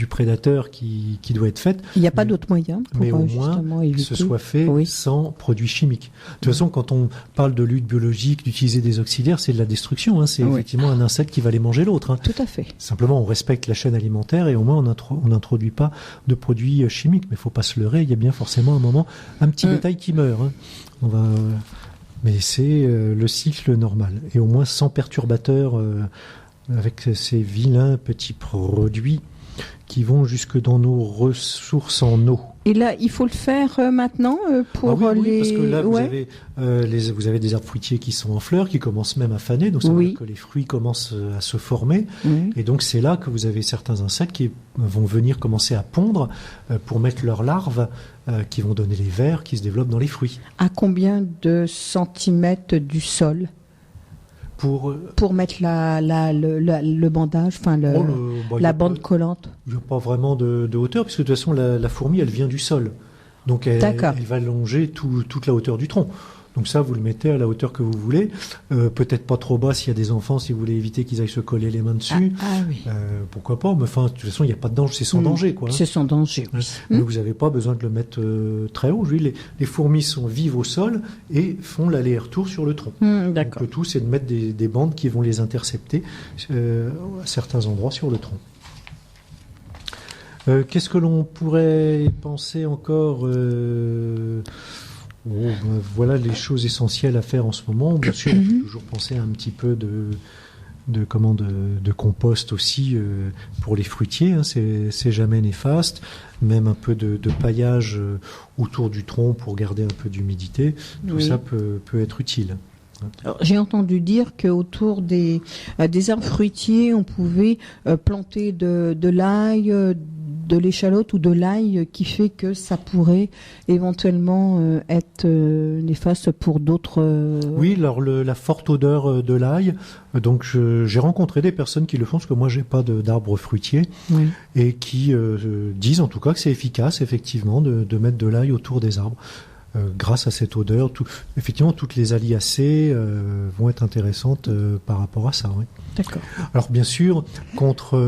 prédateur qui doit être faite. Il n'y a pas d'autre moyen pour mais au justement moins éviter. que ce soit fait sans produits chimiques. De toute façon, quand on parle de lutte biologique, d'utiliser des auxiliaires, c'est de la destruction. Hein. C'est effectivement un insecte qui va aller manger l'autre. Hein. Tout à fait. Simplement, on respecte la chaîne alimentaire et au moins on n'introduit pas de produits chimiques. Mais il ne faut pas se leurrer, il y a bien forcément un moment un petit bétail qui meurt. Hein. Mais c'est le cycle normal. Et au moins sans perturbateurs, avec ces vilains petits produits qui vont jusque dans nos ressources en eau. Et là, il faut le faire maintenant pour oui, parce que là, vous avez des arbres fruitiers qui sont en fleurs, qui commencent même à faner, donc ça veut dire que les fruits commencent à se former. Et donc c'est là que vous avez certains insectes qui vont venir commencer à pondre pour mettre leurs larves qui vont donner les vers qui se développent dans les fruits. À combien de centimètres du sol pour mettre le bandage, enfin la bande collante? Il n'y a pas vraiment de hauteur, puisque de toute façon la fourmi elle vient du sol, donc elle va longer toute la hauteur du tronc. Donc ça, vous le mettez à la hauteur que vous voulez, peut-être pas trop bas s'il y a des enfants, si vous voulez éviter qu'ils aillent se coller les mains dessus. Oui. Pourquoi pas, mais enfin, de toute façon, il n'y a pas de danger, c'est sans danger, quoi. C'est sans danger, oui. Mais vous n'avez pas besoin de le mettre très haut. Les fourmis vivent au sol et font l'aller-retour sur le tronc. D'accord. Donc, le tout, c'est de mettre des bandes qui vont les intercepter à certains endroits sur le tronc. Qu'est-ce que l'on pourrait penser encore voilà les choses essentielles à faire en ce moment. Bien sûr, on peut toujours penser à un petit peu de compost aussi pour les fruitiers. Hein, c'est jamais néfaste. Même un peu de paillage autour du tronc pour garder un peu d'humidité. Tout ça peut être utile. Alors, j'ai entendu dire qu'autour des arbres fruitiers, on pouvait planter de l'ail, de l'échalote ou de l'ail, qui fait que ça pourrait éventuellement être néfaste pour d'autres... Oui, alors la forte odeur de l'ail, donc j'ai rencontré des personnes qui le font, parce que moi j'ai pas d'arbres fruitiers, et qui disent en tout cas que c'est efficace effectivement de mettre de l'ail autour des arbres. Grâce à cette odeur, effectivement, toutes les aliacées vont être intéressantes par rapport à ça. Oui. D'accord. Alors bien sûr, contre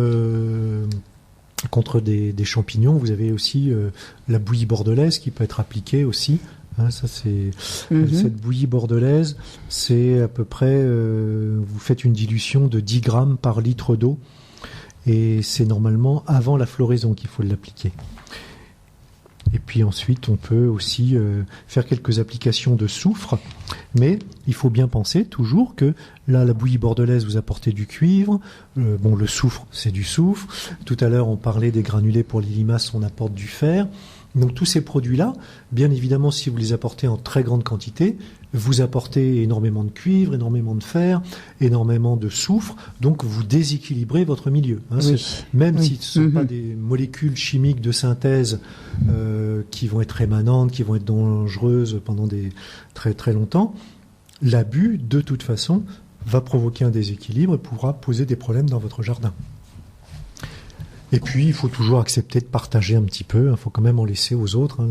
des champignons, vous avez aussi la bouillie bordelaise qui peut être appliquée aussi. Hein, ça c'est cette bouillie bordelaise, c'est à peu près, vous faites une dilution de 10 grammes par litre d'eau, et c'est normalement avant la floraison qu'il faut l'appliquer. Et puis ensuite, on peut aussi faire quelques applications de soufre, mais il faut bien penser toujours que là, la bouillie bordelaise, vous apportez du cuivre, le soufre, c'est du soufre. Tout à l'heure, on parlait des granulés pour les limaces, on apporte du fer. Donc tous ces produits-là, bien évidemment, si vous les apportez en très grande quantité, vous apportez énormément de cuivre, énormément de fer, énormément de soufre, donc vous déséquilibrez votre milieu. Hein, même si ce ne sont pas des molécules chimiques de synthèse qui vont être émanantes, qui vont être dangereuses pendant très très longtemps, l'abus, de toute façon, va provoquer un déséquilibre et pourra poser des problèmes dans votre jardin. Et puis, il faut toujours accepter de partager un petit peu. Il faut quand même en laisser aux autres. Hein.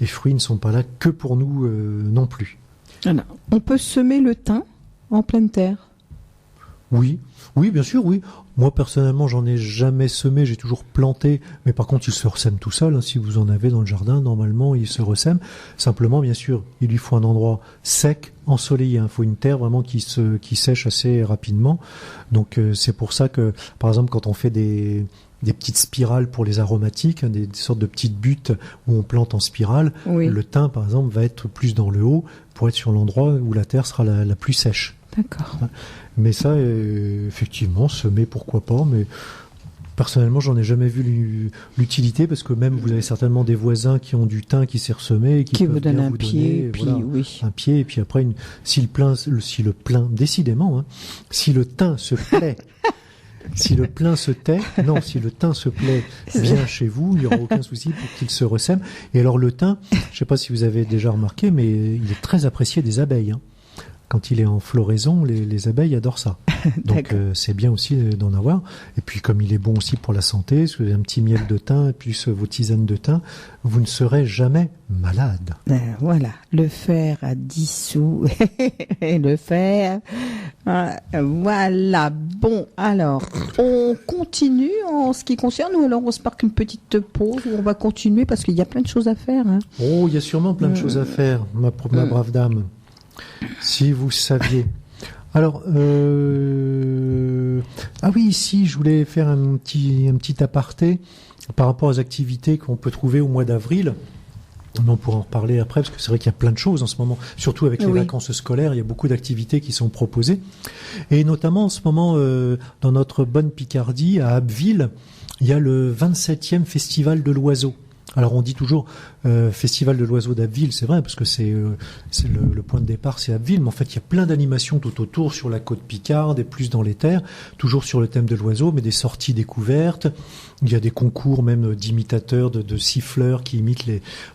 Les fruits ne sont pas là que pour nous non plus. Alors, on peut semer le thym en pleine terre? Oui, bien sûr, oui. Moi, personnellement, j'en ai jamais semé, j'ai toujours planté, mais par contre, il se ressème tout seul. Si vous en avez dans le jardin, normalement, il se ressème. Simplement, bien sûr, il lui faut un endroit sec, ensoleillé. Il faut une terre vraiment qui sèche assez rapidement. Donc, c'est pour ça que, par exemple, quand on fait des petites spirales pour les aromatiques, des sortes de petites buttes où on plante en spirale, le thym, par exemple, va être plus dans le haut pour être sur l'endroit où la terre sera la plus sèche. D'accord. Mais ça, effectivement, semer, pourquoi pas, mais personnellement, j'en ai jamais vu l'utilité, parce que même vous avez certainement des voisins qui ont du thym qui s'est ressemé et qui vous donnent un pied, un pied, et puis après, si le thym se plaît, si le thym se plaît bien chez vous, il n'y aura aucun souci pour qu'il se ressème. Et alors le thym, je ne sais pas si vous avez déjà remarqué, mais il est très apprécié des abeilles. Quand il est en floraison, les abeilles adorent ça. Donc c'est bien aussi d'en avoir. Et puis comme il est bon aussi pour la santé, si vous avez un petit miel de thym et puis vos tisanes de thym, vous ne serez jamais malade. Voilà, le fer à 10 sous. Et le fer. Voilà. Bon, alors, on continue en ce qui concerne, ou alors on se marque une petite pause où on va continuer parce qu'il y a plein de choses à faire. Oh, il y a sûrement plein de choses à faire, ma brave dame. Si vous saviez. Alors, ah oui, ici, je voulais faire un petit aparté par rapport aux activités qu'on peut trouver au mois d'avril. On pourra en reparler après, parce que c'est vrai qu'il y a plein de choses en ce moment, surtout avec les vacances scolaires, il y a beaucoup d'activités qui sont proposées. Et notamment en ce moment, dans notre bonne Picardie, à Abbeville, il y a le 27e Festival de l'Oiseau. Alors on dit toujours Festival de l'Oiseau d'Abbeville, c'est vrai, parce que c'est le point de départ, c'est Abbeville, mais en fait il y a plein d'animations tout autour sur la côte picarde et plus dans les terres, toujours sur le thème de l'oiseau, mais des sorties découvertes. Il y a des concours même d'imitateurs, de siffleurs qui imitent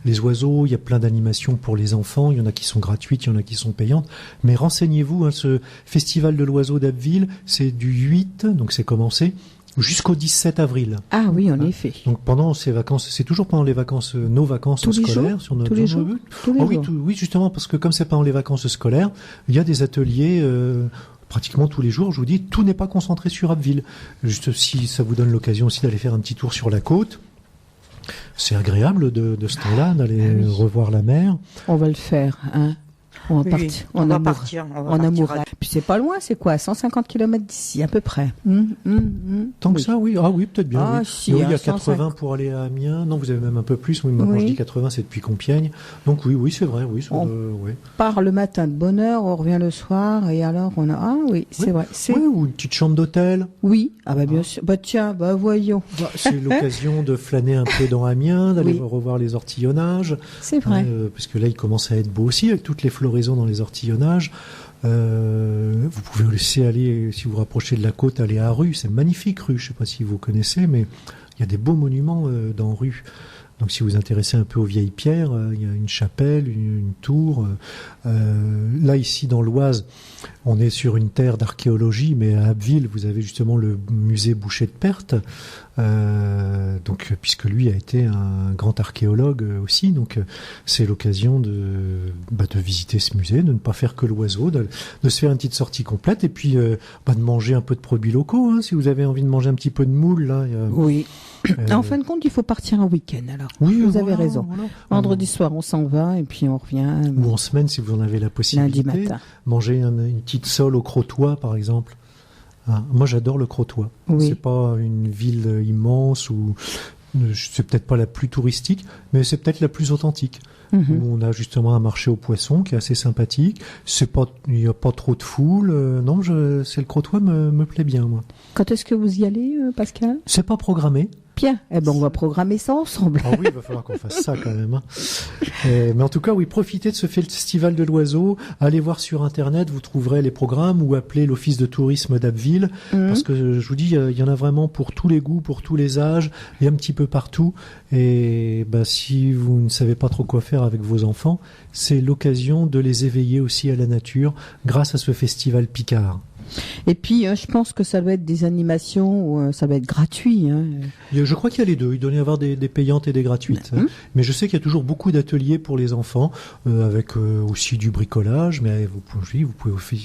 les oiseaux. Il y a plein d'animations pour les enfants. Il y en a qui sont gratuites, il y en a qui sont payantes. Mais renseignez-vous, ce Festival de l'Oiseau d'Abbeville, c'est du 8, donc c'est commencé, jusqu'au 17 avril. Ah oui, en effet. Donc pendant ces vacances, c'est toujours pendant les vacances, nos vacances scolaires, sur notre tous les jours. Oui, justement, parce que comme c'est pendant les vacances scolaires, il y a des ateliers pratiquement tous les jours. Je vous dis, tout n'est pas concentré sur Abbeville. Juste si ça vous donne l'occasion aussi d'aller faire un petit tour sur la côte, c'est agréable de ce temps-là, d'aller revoir la mer. On va le faire, hein. On va partir en amour. Puis c'est pas loin, c'est quoi, 150 km d'ici, à peu près. Tant que ça, oui. Ah oui, peut-être bien. Ah, oui. Si, oui, il y a 80 pour aller à Amiens. Non, vous avez même un peu plus. Oui, maintenant je dis 80, c'est depuis Compiègne. Donc oui, c'est vrai. Oui, on part le matin de bonne heure, on revient le soir, et alors on a... Ah oui, c'est vrai. Oui, ou une petite chambre d'hôtel. Oui, ah bah bien sûr. Bah tiens, voyons. C'est l'occasion de flâner un peu dans Amiens, d'aller revoir les ortillonnages. C'est vrai. Parce que là, il commence à être beau aussi, avec toutes les floraisons dans les ortillonnages. Vous pouvez laisser aller, si vous vous rapprochez de la côte, aller à Rue. C'est magnifique, Rue. Je ne sais pas si vous connaissez, mais il y a des beaux monuments dans Rue. Donc si vous vous intéressez un peu aux vieilles pierres, il y a une chapelle, une tour. Là, ici, dans l'Oise, on est sur une terre d'archéologie, mais à Abbeville, vous avez justement le musée Boucher de Perthes, donc puisque lui a été un grand archéologue aussi, donc c'est l'occasion de visiter ce musée, de ne pas faire que l'oiseau, de se faire une petite sortie complète, et puis de manger un peu de produits locaux, hein, si vous avez envie de manger un petit peu de moule. Là, oui. En fin de compte, il faut partir un week-end, alors. Oui, vous avez raison. Voilà. Vendredi soir, on s'en va, et puis on revient. Ou en semaine, si vous en avez la possibilité. Lundi matin. Manger une petite sole au Crotoy, par exemple. Moi, j'adore le Crotoy. Oui. C'est pas une ville immense, ou c'est peut-être pas la plus touristique, mais c'est peut-être la plus authentique. Où on a justement un marché aux poissons qui est assez sympathique. Il n'y a pas trop de foule. Non, c'est le Crotoy me plaît bien, moi. Quand est-ce que vous y allez, Pascal ? C'est pas programmé. Bien, on va programmer ça ensemble. Ah oui, il va falloir qu'on fasse ça quand même. Hein. Mais en tout cas, oui, profitez de ce festival de l'oiseau. Allez voir sur Internet, vous trouverez les programmes, ou appelez l'office de tourisme d'Abbeville. Parce que je vous dis, il y en a vraiment pour tous les goûts, pour tous les âges, et un petit peu partout. Et si vous ne savez pas trop quoi faire avec vos enfants, c'est l'occasion de les éveiller aussi à la nature grâce à ce festival Picard. Et puis, je pense que ça doit être des animations, ça doit être gratuit. Hein. Je crois qu'il y a les deux. Il doit y avoir des payantes et des gratuites. Mais je sais qu'il y a toujours beaucoup d'ateliers pour les enfants, avec aussi du bricolage. Mais vous pouvez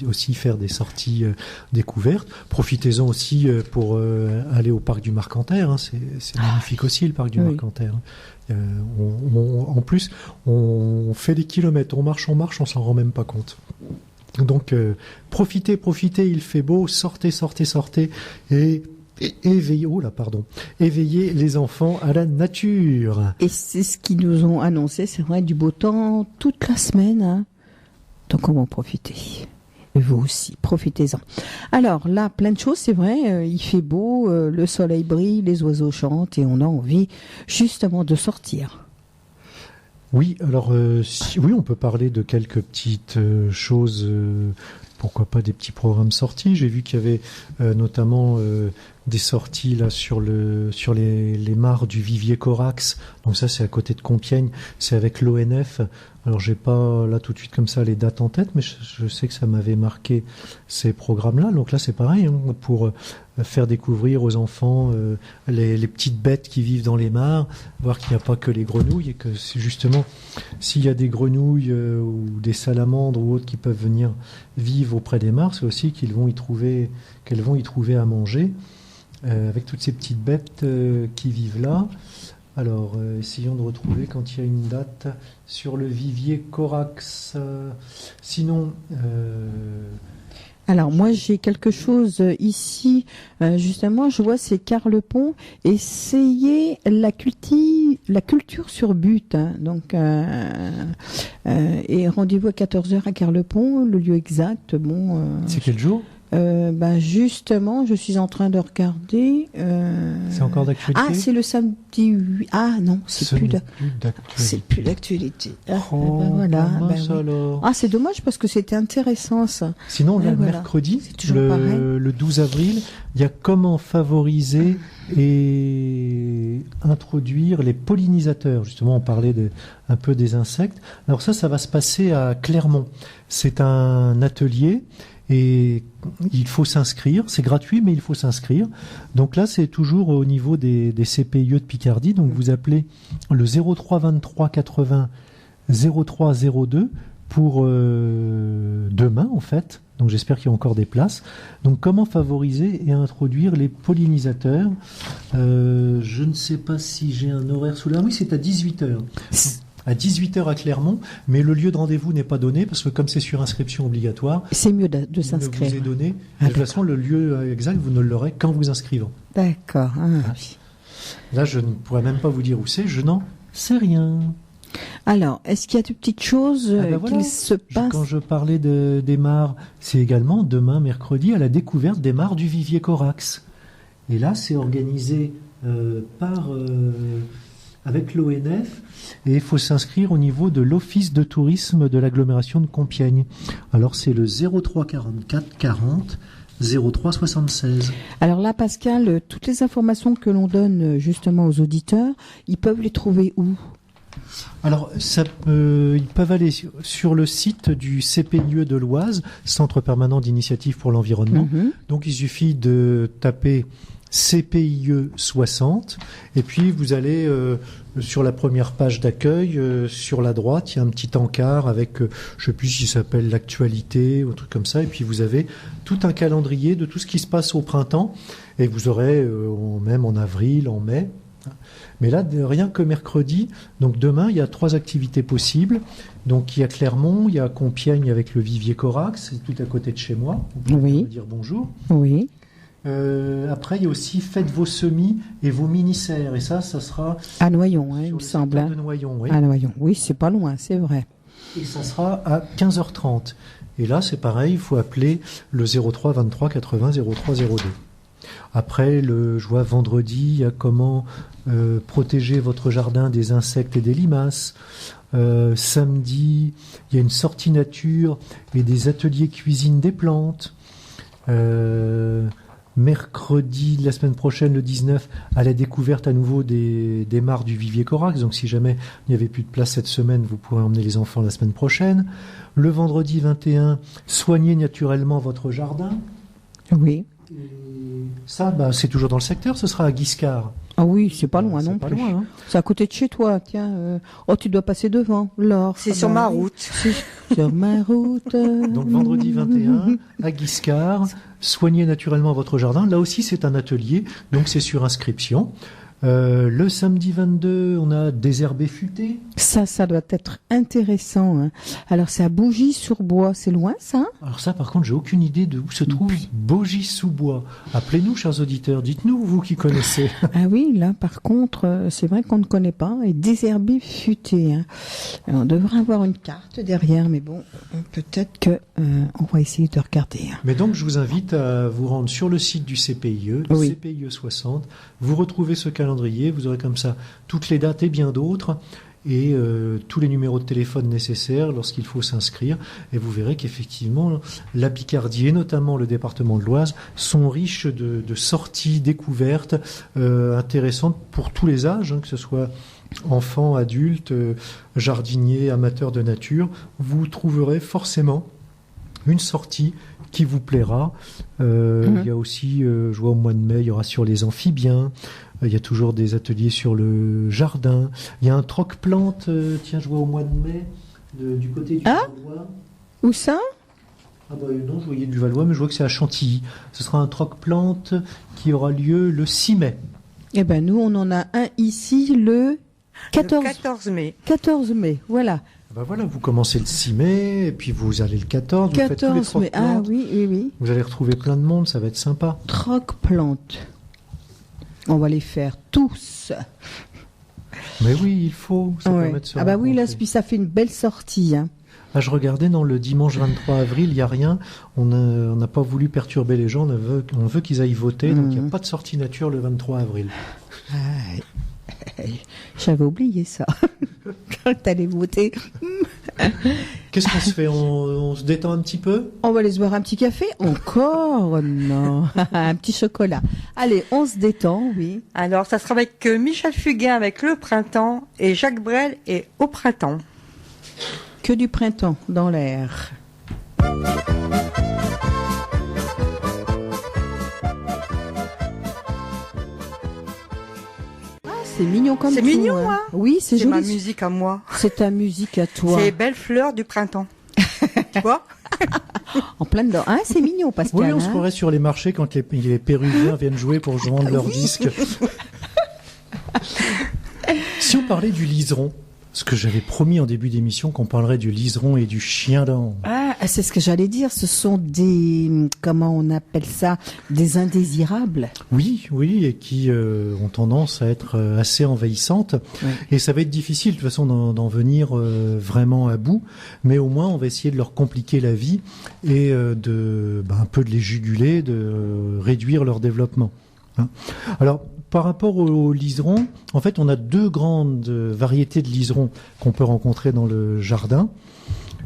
aussi faire des sorties découvertes. Profitez-en aussi pour aller au parc du Marcanterre. Hein. C'est magnifique aussi, le parc du Marcanterre. En plus, on fait des kilomètres, on marche, on s'en rend même pas compte. Donc, profitez, il fait beau, sortez, et éveillez les enfants à la nature. Et c'est ce qu'ils nous ont annoncé, c'est vrai, du beau temps toute la semaine. Hein. Donc, on va en profiter. Et vous aussi, profitez-en. Alors là, plein de choses, c'est vrai, il fait beau, le soleil brille, les oiseaux chantent et on a envie justement de sortir. Oui, alors oui, on peut parler de quelques petites choses, pourquoi pas des petits programmes sortis. J'ai vu qu'il y avait notamment des sorties là sur les mares du Vivier Corax. Donc ça, c'est à côté de Compiègne, c'est avec l'ONF. Alors j'ai pas là tout de suite comme ça les dates en tête, mais je sais que ça m'avait marqué ces programmes-là. Donc là c'est pareil, hein, pour faire découvrir aux enfants les petites bêtes qui vivent dans les mares, voir qu'il n'y a pas que les grenouilles et que c'est justement s'il y a des grenouilles ou des salamandres ou autres qui peuvent venir vivre auprès des mares, c'est aussi qu'elles vont y trouver à manger avec toutes ces petites bêtes qui vivent là. Alors, essayons de retrouver quand il y a une date sur le Vivier Corax. Sinon... Alors, moi, j'ai quelque chose ici. Justement, je vois, c'est Carlepont. Essayez la culture sur but. Hein. Donc, et rendez-vous à 14h à Carlepont, le lieu exact. Bon. C'est quel jour ? Justement, je suis en train de regarder. C'est encore d'actualité ? Ah, c'est le samedi 8. Ah non, c'est plus d'actualité. Voilà. Alors. Ah, c'est dommage parce que c'était intéressant ça. Sinon, le mercredi, le 12 avril, il y a comment favoriser et introduire les pollinisateurs. Justement, on parlait un peu des insectes. Alors ça va se passer à Clermont. C'est un atelier. Et il faut s'inscrire, c'est gratuit mais il faut s'inscrire. Donc là c'est toujours au niveau des CPIE de Picardie, donc vous appelez le 03 23 80 03 02 pour demain en fait, donc j'espère qu'il y a encore des places. Donc comment favoriser et introduire les pollinisateurs, je ne sais pas si j'ai un horaire sous la main, oui c'est à 18h. À 18h à Clermont, mais le lieu de rendez-vous n'est pas donné parce que comme c'est sur inscription obligatoire, c'est mieux de s'inscrire. Il ne vous est donné. De toute façon, le lieu exact, vous ne l'aurez qu'en vous inscrivant. D'accord. Là, je ne pourrais même pas vous dire où c'est, je n'en sais rien. Alors, est-ce qu'il y a de petites choses qui se passent ? Quand je parlais des mares, c'est également demain, mercredi, à la découverte des mares du Vivier Corax. Et là, c'est organisé avec l'ONF, et il faut s'inscrire au niveau de l'Office de tourisme de l'agglomération de Compiègne. Alors c'est le 03 44 40 03 76. Alors là, Pascal, toutes les informations que l'on donne justement aux auditeurs, ils peuvent les trouver où ? Alors, ils peuvent aller sur le site du CPIE de l'Oise, Centre permanent d'initiative pour l'environnement. Donc il suffit de taper CPIE 60 et puis vous allez sur la première page d'accueil, sur la droite il y a un petit encart avec je sais plus si ça s'appelle l'actualité ou un truc comme ça, et puis vous avez tout un calendrier de tout ce qui se passe au printemps et vous aurez même en avril, en mai. Mais là, rien que mercredi, donc demain, il y a 3 activités possibles. Donc il y a Clermont, il y a Compiègne avec le Vivier Corax, c'est tout à côté de chez moi. Vous pouvez me dire bonjour. Oui. Après, il y a aussi Faites vos semis et vos mini-serres. Et ça sera à Noyon, il me semble. De Noyon, oui. À Noyon, oui, c'est pas loin, c'est vrai. Et ça sera à 15h30. Et là, c'est pareil, il faut appeler le 03 23 80 03 02. Après, je vois vendredi, il y a comment protéger votre jardin des insectes et des limaces. Samedi, il y a une sortie nature et des ateliers cuisine des plantes. Mercredi, la semaine prochaine, le 19, à la découverte à nouveau des mares du Vivier Corax. Donc si jamais il n'y avait plus de place cette semaine, vous pourrez emmener les enfants la semaine prochaine. Le vendredi 21, soignez naturellement votre jardin. Oui. Et ça, c'est toujours dans le secteur, ce sera à Guiscard. Ah oui, c'est pas loin C'est non pas plus. loin, hein. C'est à côté de chez toi, tiens. Oh, tu dois passer devant, Laure. C'est sur ma route. C'est sur ma route. Donc vendredi 21 à Guiscard, soignez naturellement votre jardin. Là aussi c'est un atelier, donc c'est sur inscription. Le samedi 22, on a désherbé futé. Ça doit être intéressant. Hein. Alors, c'est à Bougie-sur-Bois. C'est loin, ça? Alors ça, par contre, j'ai aucune idée de où se trouve Bougie-sous-Bois. Appelez-nous, chers auditeurs. Dites-nous, vous qui connaissez. Ah oui, là, par contre, c'est vrai qu'on ne connaît pas. Et désherbé futé. Hein. On devrait avoir une carte derrière, mais bon, peut-être que on va essayer de regarder. Hein. Mais donc, je vous invite à vous rendre sur le site du CPIE, Oui. CPIE 60. Vous retrouvez ce calendrier. Vous aurez comme ça toutes les dates et bien d'autres. Et tous les numéros de téléphone nécessaires lorsqu'il faut s'inscrire. Et vous verrez qu'effectivement, la Picardie et notamment le département de l'Oise sont riches de sorties découvertes intéressantes pour tous les âges, hein, que ce soit enfants, adultes, jardiniers, amateurs de nature. Vous trouverez forcément une sortie qui vous plaira. Il y a aussi, je vois au mois de mai, il y aura sur les amphibiens. Il y a toujours des ateliers sur le jardin. Il y a un troc-plante, tiens, je vois au mois de mai, du côté du Valois. Où ça? Ah bah non, je voyais du Valois, mais je vois que c'est à Chantilly. Ce sera un troc-plante qui aura lieu le 6 mai. Eh ben, nous, on en a un ici le 14, Le 14 mai. 14 mai. Voilà. Ben voilà, vous commencez le 6 mai, et puis vous allez le 14, vous faites tous les 14 mai. Ah troc-plantes. oui, oui, oui. Vous allez retrouver plein de monde, ça va être sympa. Troc-plante. On va les faire tous. Mais oui, il faut, ça Ouais. permet de se Ah bah oui, là, rencontrer. puis ça fait une belle sortie. Hein. Ah, je regardais dans le dimanche 23 avril, il n'y a rien. On n'a pas voulu perturber les gens, on veut qu'ils aillent voter, donc il n'y a pas de sortie nature le 23 avril. J'avais oublié ça. Quand t'allais voter. Qu'est-ce qu'on se fait, on se détend un petit peu? On va aller se boire un petit café. Encore? Non. Un petit chocolat. Allez, on se détend, oui. Alors, ça sera avec Michel Fugain avec Le Printemps et Jacques Brel et Au Printemps. Que du printemps dans l'air. C'est mignon comme C'est tout, mignon, hein. Oui, c'est C'est ma joli. musique à moi. C'est ta musique à toi. C'est Belles fleurs du printemps. Tu vois? En plein dedans. Hein, c'est mignon, Pascal. Oui, on se hein. croirait sur les marchés quand les Péruviens viennent jouer pour vendre leurs disques. Si on parlait du liseron, ce que j'avais promis en début d'émission qu'on parlerait du liseron et du chien dent. Ah, c'est ce que j'allais dire. Ce sont des, comment on appelle ça, des indésirables. Oui, et qui ont tendance à être assez envahissantes. Oui. Et ça va être difficile de toute façon d'en venir vraiment à bout, mais au moins on va essayer de leur compliquer la vie et un peu de les juguler, de réduire leur développement. Hein. Alors, par rapport au liseron, en fait, on a deux grandes variétés de liserons qu'on peut rencontrer dans le jardin.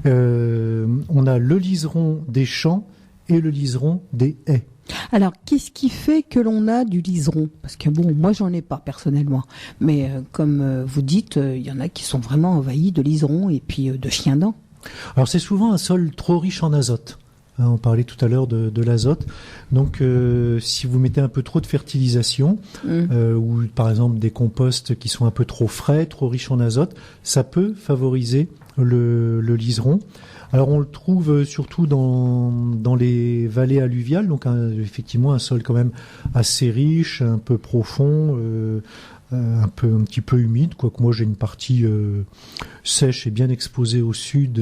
On a le liseron des champs et le liseron des haies. Alors, qu'est-ce qui fait que l'on a du liseron? Parce que bon, moi, j'en ai pas personnellement. Mais comme vous dites, il y en a qui sont vraiment envahis de liserons et puis de chiens dents. Alors, c'est souvent un sol trop riche en azote. On parlait tout à l'heure de l'azote. Donc, si vous mettez un peu trop de fertilisation, ou par exemple des composts qui sont un peu trop frais, trop riches en azote, ça peut favoriser le liseron. Alors, on le trouve surtout dans les vallées alluviales, donc effectivement un sol quand même assez riche, un peu profond, un petit peu humide, quoique moi j'ai une partie sèche et bien exposée au sud,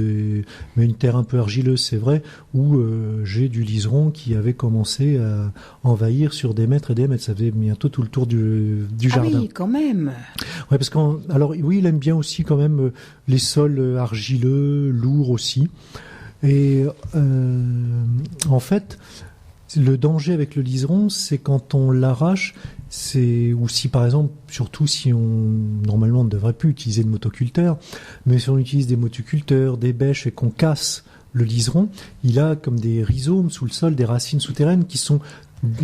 mais une terre un peu argileuse, c'est vrai, où j'ai du liseron qui avait commencé à envahir sur des mètres et des mètres. Ça faisait bientôt tout le tour du jardin. Ah oui, quand même. Ouais, parce alors oui, il aime bien aussi quand même les sols argileux, lourds aussi. Et en fait, le danger avec le liseron, c'est quand on l'arrache, ou si par exemple, surtout si normalement on ne devrait plus utiliser de motoculteur, mais si on utilise des motoculteurs, des bêches et qu'on casse le liseron, il a comme des rhizomes sous le sol, des racines souterraines qui sont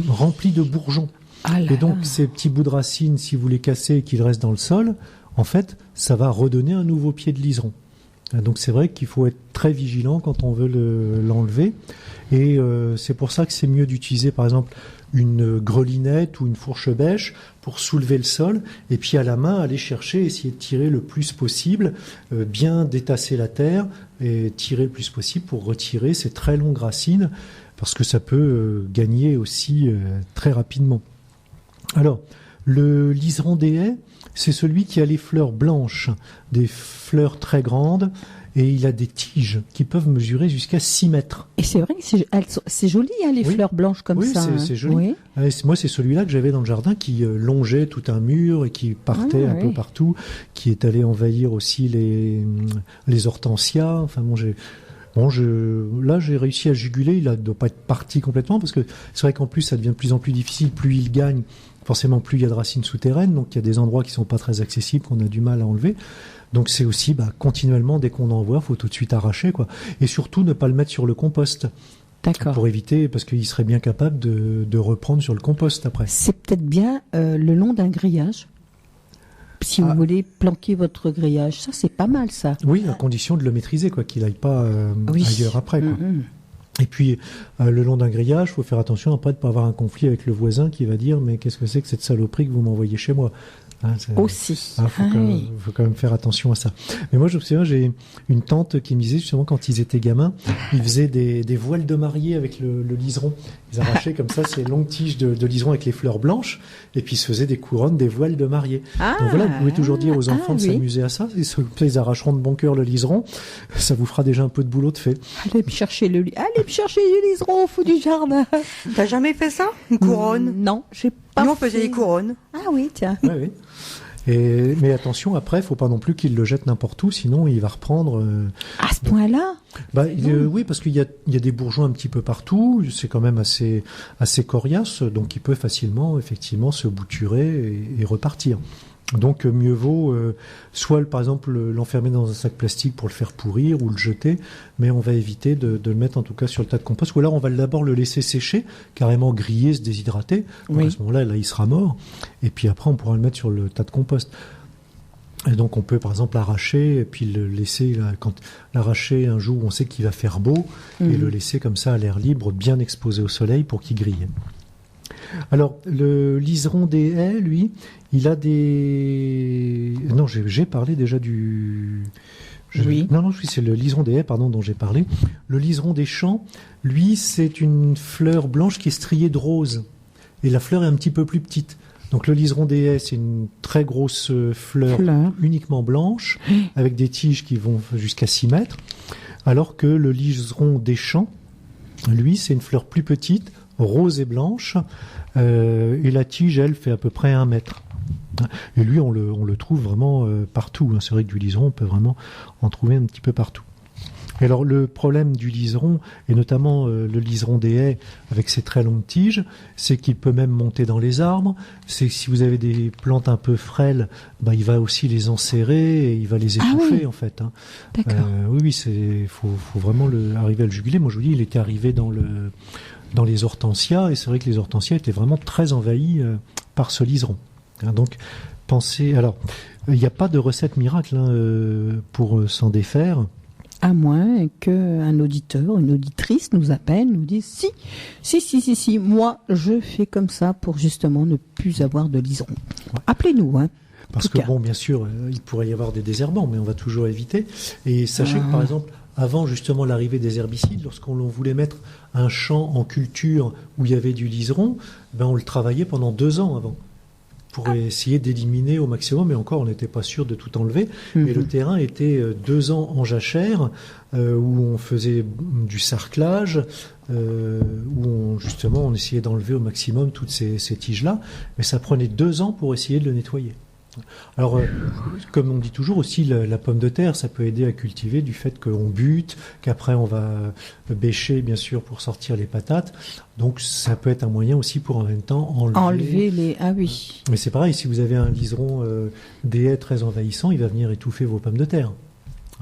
remplies de bourgeons. Ah là Et donc là. ces petits bouts de racines, si vous les cassez et qu'ils restent dans le sol, en fait, ça va redonner un nouveau pied de liseron. Donc c'est vrai qu'il faut être très vigilant quand on veut l'enlever. Et c'est pour ça que c'est mieux d'utiliser par exemple une grelinette ou une fourche bêche pour soulever le sol, et puis à la main aller chercher, essayer de tirer le plus possible, bien détasser la terre et tirer le plus possible pour retirer ces très longues racines, parce que ça peut gagner aussi très rapidement. Alors, le liseron des haies, c'est celui qui a les fleurs blanches, des fleurs très grandes, et il a des tiges qui peuvent mesurer jusqu'à 6 mètres. Et c'est vrai que c'est joli, hein, les fleurs blanches comme ça. Oui, c'est joli. Oui. Moi, c'est celui-là que j'avais dans le jardin qui longeait tout un mur et qui partait un peu partout, qui est allé envahir aussi les hortensias. Enfin, là, j'ai réussi à juguler. Il ne doit pas être parti complètement parce que c'est vrai qu'en plus, ça devient de plus en plus difficile. Plus il gagne, forcément, plus il y a de racines souterraines. Donc, il y a des endroits qui sont pas très accessibles, qu'on a du mal à enlever. Donc, c'est aussi, continuellement, dès qu'on en voit, faut tout de suite arracher, quoi. Et surtout, ne pas le mettre sur le compost. D'accord. Pour éviter, parce qu'il serait bien capable de reprendre sur le compost après. C'est peut-être bien le long d'un grillage. Si vous voulez planquer votre grillage, ça c'est pas mal ça. Oui, à condition de le maîtriser, quoi, qu'il n'aille pas ailleurs après, quoi. Et puis, le long d'un grillage, il faut faire attention après de ne pas avoir un conflit avec le voisin qui va dire « Mais qu'est-ce que c'est que cette saloperie que vous m'envoyez chez moi ?» Aussi. Faut quand même faire attention à ça. Mais moi, je me souviens, j'ai une tante qui me disait justement quand ils étaient gamins, ils faisaient des voiles de mariée avec le liseron. Ils arrachaient comme ça ces longues tiges de liseron avec les fleurs blanches, et puis ils se faisaient des couronnes, des voiles de mariée. Donc voilà, vous pouvez toujours dire aux enfants de s'amuser à ça. Ils arracheront de bon cœur le liseron. Ça vous fera déjà un peu de boulot de fait. Allez me chercher du liseron au fond du jardin. T'as jamais fait ça? Une couronne? Non, j'ai pas. Nous, on faisait des couronnes. Ah oui, tiens. Oui. Mais attention, après, il faut pas non plus qu'il le jette n'importe où, sinon il va reprendre. À ce point-là? Oui, parce qu'il y a des bourgeons un petit peu partout. C'est quand même assez coriace, donc il peut facilement, effectivement, se bouturer et repartir. Donc mieux vaut soit par exemple l'enfermer dans un sac plastique pour le faire pourrir ou le jeter, mais on va éviter de le mettre en tout cas sur le tas de compost, ou alors on va d'abord le laisser sécher, carrément griller, se déshydrater. Donc à ce moment-là, il sera mort, et puis après on pourra le mettre sur le tas de compost. Et donc on peut par exemple l'arracher et puis le laisser l'arracher un jour où on sait qu'il va faire beau et le laisser comme ça à l'air libre, bien exposé au soleil pour qu'il grille. Alors, le liseron des haies, lui, il a des... Non, j'ai parlé déjà du... Oui. Non, c'est le liseron des haies, dont j'ai parlé. Le liseron des champs, lui, c'est une fleur blanche qui est striée de rose. Et la fleur est un petit peu plus petite. Donc, le liseron des haies, c'est une très grosse fleur uniquement blanche, avec des tiges qui vont jusqu'à 6 mètres. Alors que le liseron des champs, lui, c'est une fleur plus petite, rose et blanche, et la tige, elle, fait à peu près 1 mètre. Et lui, on le trouve vraiment partout. C'est vrai que du liseron, on peut vraiment en trouver un petit peu partout. Et alors, le problème du liseron, et notamment le liseron des haies, avec ses très longues tiges, c'est qu'il peut même monter dans les arbres. C'est que si vous avez des plantes un peu frêles, il va aussi les enserrer et il va les étouffer, en fait. D'accord. Faut vraiment arriver à le juguler. Moi, je vous dis, il était arrivé dans les hortensias, et c'est vrai que les hortensias étaient vraiment très envahies par ce liseron. Donc, pensez... Alors, il n'y a pas de recette miracle pour s'en défaire. À moins qu'un auditeur, une auditrice nous appelle, nous dise si, moi je fais comme ça pour justement ne plus avoir de liseron. Appelez-nous, Parce que bien sûr, il pourrait y avoir des désherbants, mais on va toujours éviter. Et sachez que par exemple, avant justement l'arrivée des herbicides, lorsqu'on voulait mettre un champ en culture où il y avait du liseron, on le travaillait pendant 2 ans avant, pour essayer d'éliminer au maximum, mais encore on n'était pas sûr de tout enlever. Et le terrain était 2 ans en jachère, où on faisait du sarclage, où on essayait d'enlever au maximum toutes ces tiges-là, mais ça prenait 2 ans pour essayer de le nettoyer. Alors, comme on dit toujours aussi, la pomme de terre, ça peut aider à cultiver du fait qu'on bute, qu'après on va bêcher, bien sûr, pour sortir les patates. Donc, ça peut être un moyen aussi pour en même temps enlever les... Ah oui. Mais c'est pareil, si vous avez un liseron des haies très envahissant, il va venir étouffer vos pommes de terre.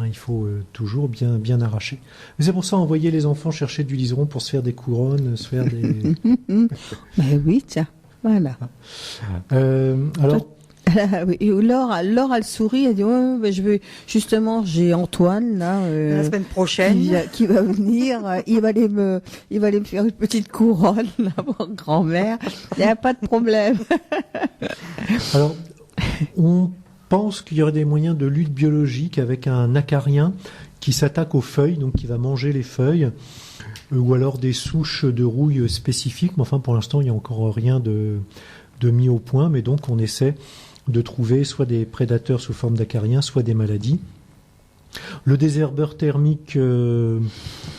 Il faut toujours bien arracher. Mais c'est pour ça, envoyer les enfants chercher du liseron pour se faire des couronnes, se faire des... Oui, tiens, voilà. Alors... Oui, et Laure, elle sourit, elle dit ouais, ben, j'ai Antoine là La semaine prochaine. qui va venir, il va aller me faire une petite couronne là, pour grand-mère. Il n'y a pas de problème. Alors, on pense qu'il y aurait des moyens de lutte biologique avec un acarien qui s'attaque aux feuilles, donc qui va manger les feuilles, ou alors des souches de rouille spécifiques. Mais enfin, pour l'instant, il n'y a encore rien de mis au point, mais donc on essaie de trouver soit des prédateurs sous forme d'acariens, soit des maladies. Le désherbeur thermique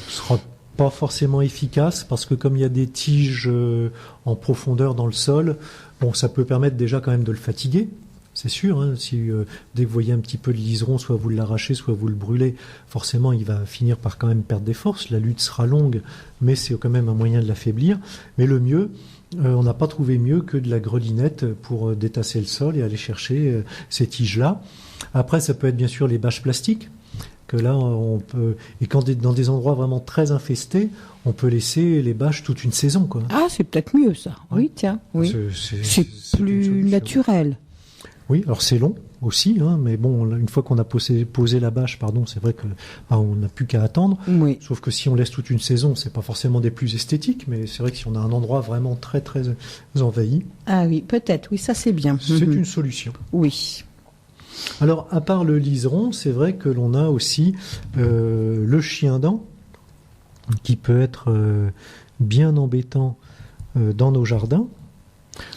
sera pas forcément efficace parce que comme il y a des tiges en profondeur dans le sol, bon, ça peut permettre déjà quand même de le fatiguer. C'est sûr, hein, si dès que vous voyez un petit peu de liseron, soit vous l'arrachez, soit vous le brûlez, forcément il va finir par quand même perdre des forces. La lutte sera longue, mais c'est quand même un moyen de l'affaiblir. Mais le mieux, on n'a pas trouvé mieux que de la grelinette pour détasser le sol et aller chercher ces tiges-là. Après, ça peut être bien sûr les bâches plastiques, que là on peut, et quand dans des endroits vraiment très infestés, on peut laisser les bâches toute une saison, quoi. Ah, c'est peut-être mieux ça. Ouais. Oui, tiens, oui. C'est une plus solution. naturel. Oui, alors c'est long aussi, hein, mais bon, une fois qu'on a posé la bâche, c'est vrai que on n'a plus qu'à attendre. Oui. Sauf que si on laisse toute une saison, c'est pas forcément des plus esthétiques, mais c'est vrai que si on a un endroit vraiment très très envahi, Ah oui, peut-être. Oui, ça c'est bien. c'est une solution. Oui. Alors, à part le liseron, c'est vrai que l'on a aussi le chien-dent, qui peut être bien embêtant dans nos jardins.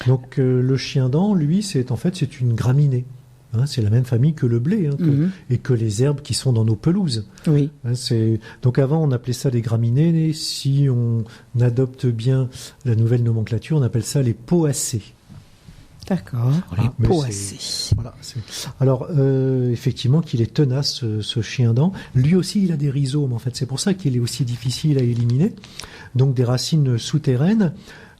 Donc le chien-dent, lui, c'est une graminée. Hein, c'est la même famille que le blé et que les herbes qui sont dans nos pelouses. Oui. Hein, donc avant, on appelait ça les graminées. Et si on adopte bien la nouvelle nomenclature, on appelle ça les poacées. D'accord. Voilà, Les mais poacées. Voilà, alors, effectivement, qu'il est tenace, ce chien-dent. Lui aussi, il a des rhizomes, en fait. C'est pour ça qu'il est aussi difficile à éliminer. Donc, des racines souterraines,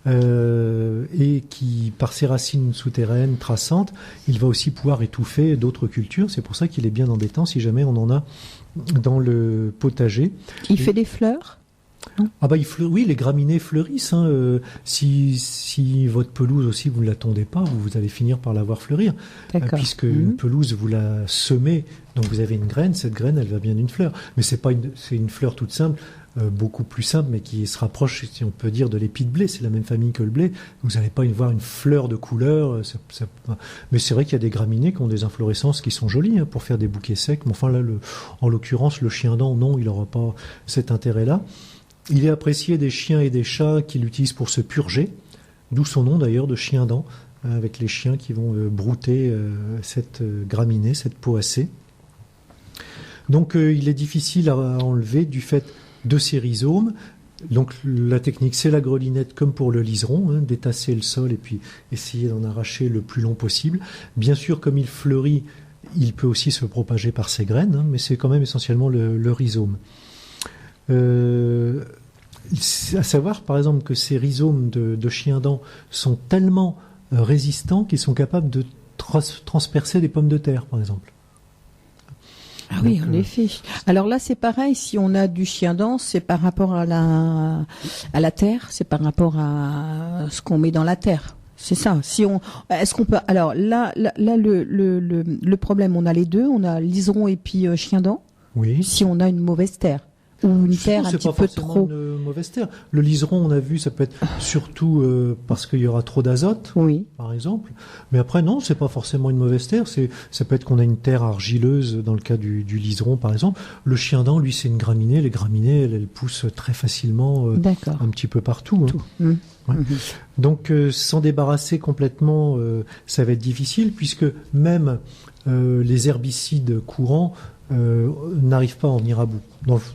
et qui, par ses racines souterraines traçantes, il va aussi pouvoir étouffer d'autres cultures. C'est pour ça qu'il est bien embêtant si jamais on en a dans le potager. Il fait des fleurs? Ah bah oui, les graminées fleurissent. Hein. Si votre pelouse aussi vous ne la tondez pas, vous allez finir par la voir fleurir. D'accord. Puisque une pelouse vous la semez, donc vous avez une graine. Cette graine, elle va bien d'une fleur. Mais c'est une fleur toute simple, beaucoup plus simple, mais qui se rapproche, si on peut dire, de l'épi de blé. C'est la même famille que le blé. Vous n'allez pas voir une fleur de couleur. Mais c'est vrai qu'il y a des graminées qui ont des inflorescences qui sont jolies, hein, pour faire des bouquets secs. Mais enfin là, en l'occurrence, le chien-dent, non, il n'aura pas cet intérêt-là. Il est apprécié des chiens et des chats qui l'utilisent pour se purger, d'où son nom d'ailleurs de chien-dent, avec les chiens qui vont brouter cette graminée, cette poacée. Donc il est difficile à enlever du fait de ces rhizomes. Donc la technique, c'est la grelinette comme pour le liseron, hein, détasser le sol et puis essayer d'en arracher le plus long possible. Bien sûr, comme il fleurit, il peut aussi se propager par ses graines, hein, mais c'est quand même essentiellement le rhizome. À savoir, par exemple, que ces rhizomes de chien-dent sont tellement résistants qu'ils sont capables de transpercer des pommes de terre, par exemple. Ah oui, en effet. Alors là, c'est pareil. Si on a du chien-dent, c'est par rapport à la terre, c'est par rapport à ce qu'on met dans la terre. C'est ça. Est-ce qu'on peut, alors là, le problème, on a les deux, on a liseron et puis chien-dent. Oui. Si on a une mauvaise terre. Ou une terre un petit peu trop. Une mauvaise terre. Le liseron, on a vu, ça peut être surtout parce qu'il y aura trop d'azote, oui, par exemple. Mais après, non, c'est pas forcément une mauvaise terre. Ça peut être qu'on a une terre argileuse dans le cas du liseron, par exemple. Le chien-dent, lui, c'est une graminée. Les graminées, elles poussent très facilement, un petit peu partout. Hein. Ouais. Donc, s'en débarrasser complètement, ça va être difficile, puisque même les herbicides courants n'arrivent pas à en venir à bout.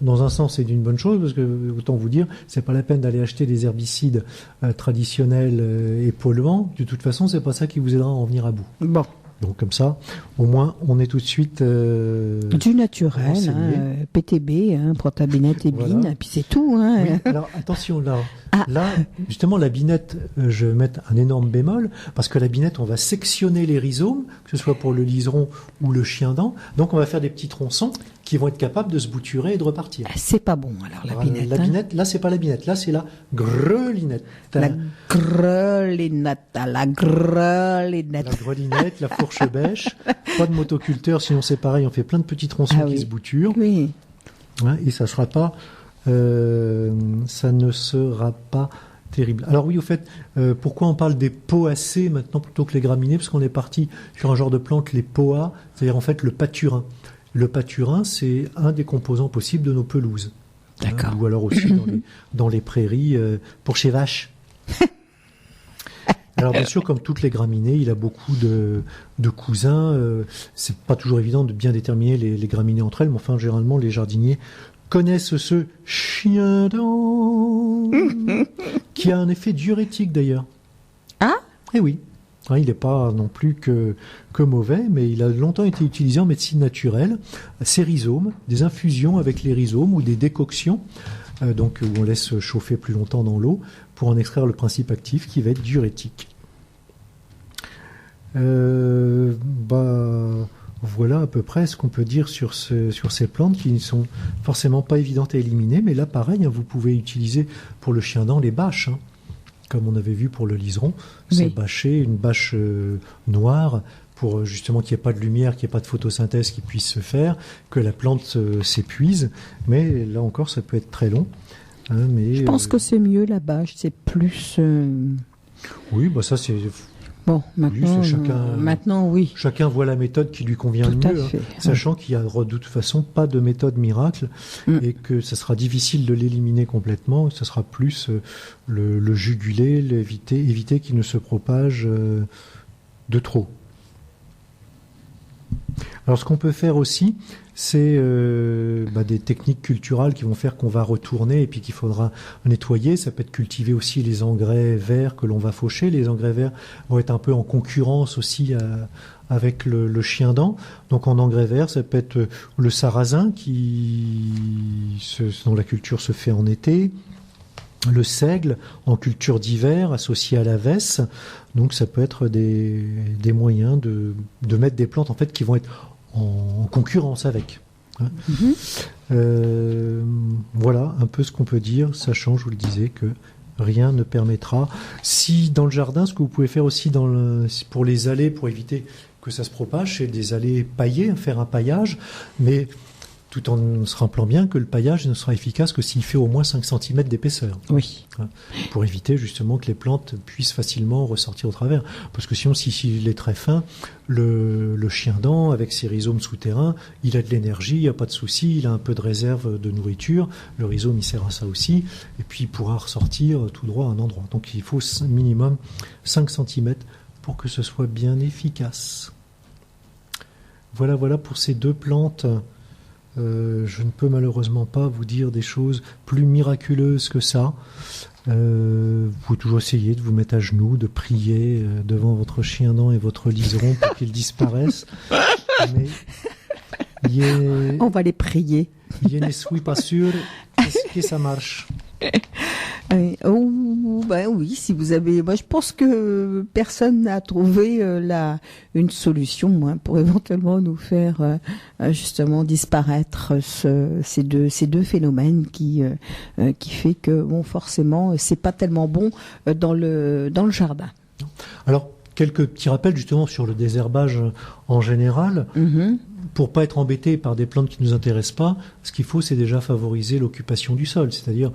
Dans un sens, c'est une bonne chose, parce que, autant vous dire, c'est pas la peine d'aller acheter des herbicides traditionnels et polluants. De toute façon, c'est pas ça qui vous aidera à en venir à bout. Bon. Donc comme ça, au moins, on est tout de suite du naturel, PTB, prends ta binette et bine, et puis c'est tout. Hein. Oui, alors attention, là, justement, la binette, je vais mettre un énorme bémol, parce que la binette, on va sectionner les rhizomes, que ce soit pour le liseron ou le chien-dent, donc on va faire des petits tronçons qui vont être capables de se bouturer et de repartir. C'est pas bon, alors, la binette. La binette, là, c'est pas la binette, là, c'est la grelinette. La grelinette, la grelinette. La grelinette, la fourche bêche. Pas de motoculteur, sinon c'est pareil, on fait plein de petits tronçons qui se bouturent. Oui. Ouais, et ça ne sera pas terrible. Alors oui, au fait, pourquoi on parle des poacées maintenant plutôt que les graminées? Parce qu'on est parti sur un genre de plante, les poas, c'est-à-dire en fait le pâturin. Le pâturin, c'est un des composants possibles de nos pelouses. D'accord. Ou alors aussi dans les prairies pour chez vaches. Alors bien sûr, comme toutes les graminées, il a beaucoup de cousins. C'est pas toujours évident de bien déterminer les graminées entre elles, mais enfin généralement les jardiniers connaissent ce chien-dent qui a un effet diurétique d'ailleurs. Ah ? Eh oui. Il n'est pas non plus que mauvais, mais il a longtemps été utilisé en médecine naturelle. Ces rhizomes, des infusions avec les rhizomes ou des décoctions, donc où on laisse chauffer plus longtemps dans l'eau pour en extraire le principe actif qui va être diurétique. Voilà à peu près ce qu'on peut dire sur ces plantes qui ne sont forcément pas évidentes à éliminer, mais là pareil, vous pouvez utiliser pour le chien-dent les bâches. Comme on avait vu pour le liseron, c'est bâcher une bâche noire pour justement qu'il n'y ait pas de lumière, qu'il n'y ait pas de photosynthèse qui puisse se faire, que la plante s'épuise. Mais là encore, ça peut être très long. Mais je pense que c'est mieux la bâche, c'est plus... Oui, ça c'est... Bon, maintenant, oui. Chacun voit la méthode qui lui convient le mieux, sachant qu'il n'y a de toute façon pas de méthode miracle et que ça sera difficile de l'éliminer complètement. Ça sera plus le juguler, éviter qu'il ne se propage de trop. Alors ce qu'on peut faire aussi, c'est des techniques culturales qui vont faire qu'on va retourner et puis qu'il faudra nettoyer. Ça peut être cultiver aussi les engrais verts que l'on va faucher. Les engrais verts vont être un peu en concurrence aussi avec le chien-dent. Donc en engrais verts, ça peut être le sarrasin dont la culture se fait en été. Le seigle en culture d'hiver associé à la vesse. Donc ça peut être des moyens de mettre des plantes en fait qui vont être en concurrence avec. Voilà un peu ce qu'on peut dire, sachant, je vous le disais, que rien ne permettra. Si dans le jardin, ce que vous pouvez faire aussi pour les allées, pour éviter que ça se propage, c'est des allées paillées, faire un paillage, mais tout en se rappelant bien que le paillage ne sera efficace que s'il fait au moins 5 cm d'épaisseur. Oui. Pour éviter justement que les plantes puissent facilement ressortir au travers. Parce que sinon, s'il est très fin, le chien-dent, avec ses rhizomes souterrains, il a de l'énergie, il n'y a pas de souci, il a un peu de réserve de nourriture, le rhizome il sert à ça aussi, et puis il pourra ressortir tout droit à un endroit. Donc il faut minimum 5 cm pour que ce soit bien efficace. Voilà pour ces deux plantes. Je ne peux malheureusement pas vous dire des choses plus miraculeuses que ça. Vous pouvez toujours essayer de vous mettre à genoux, de prier devant votre chien-dent et votre liseron pour qu'ils disparaissent. Mais on va les prier. Je ne suis pas sûr que ça marche. Oui, si vous avez... Moi, je pense que personne n'a trouvé une solution pour éventuellement nous faire justement disparaître ces deux phénomènes qui fait que forcément c'est pas tellement bon dans le jardin. Alors quelques petits rappels justement sur le désherbage en général. Pour pas être embêté par des plantes qui nous intéressent pas, ce qu'il faut c'est déjà favoriser l'occupation du sol, c'est-à-dire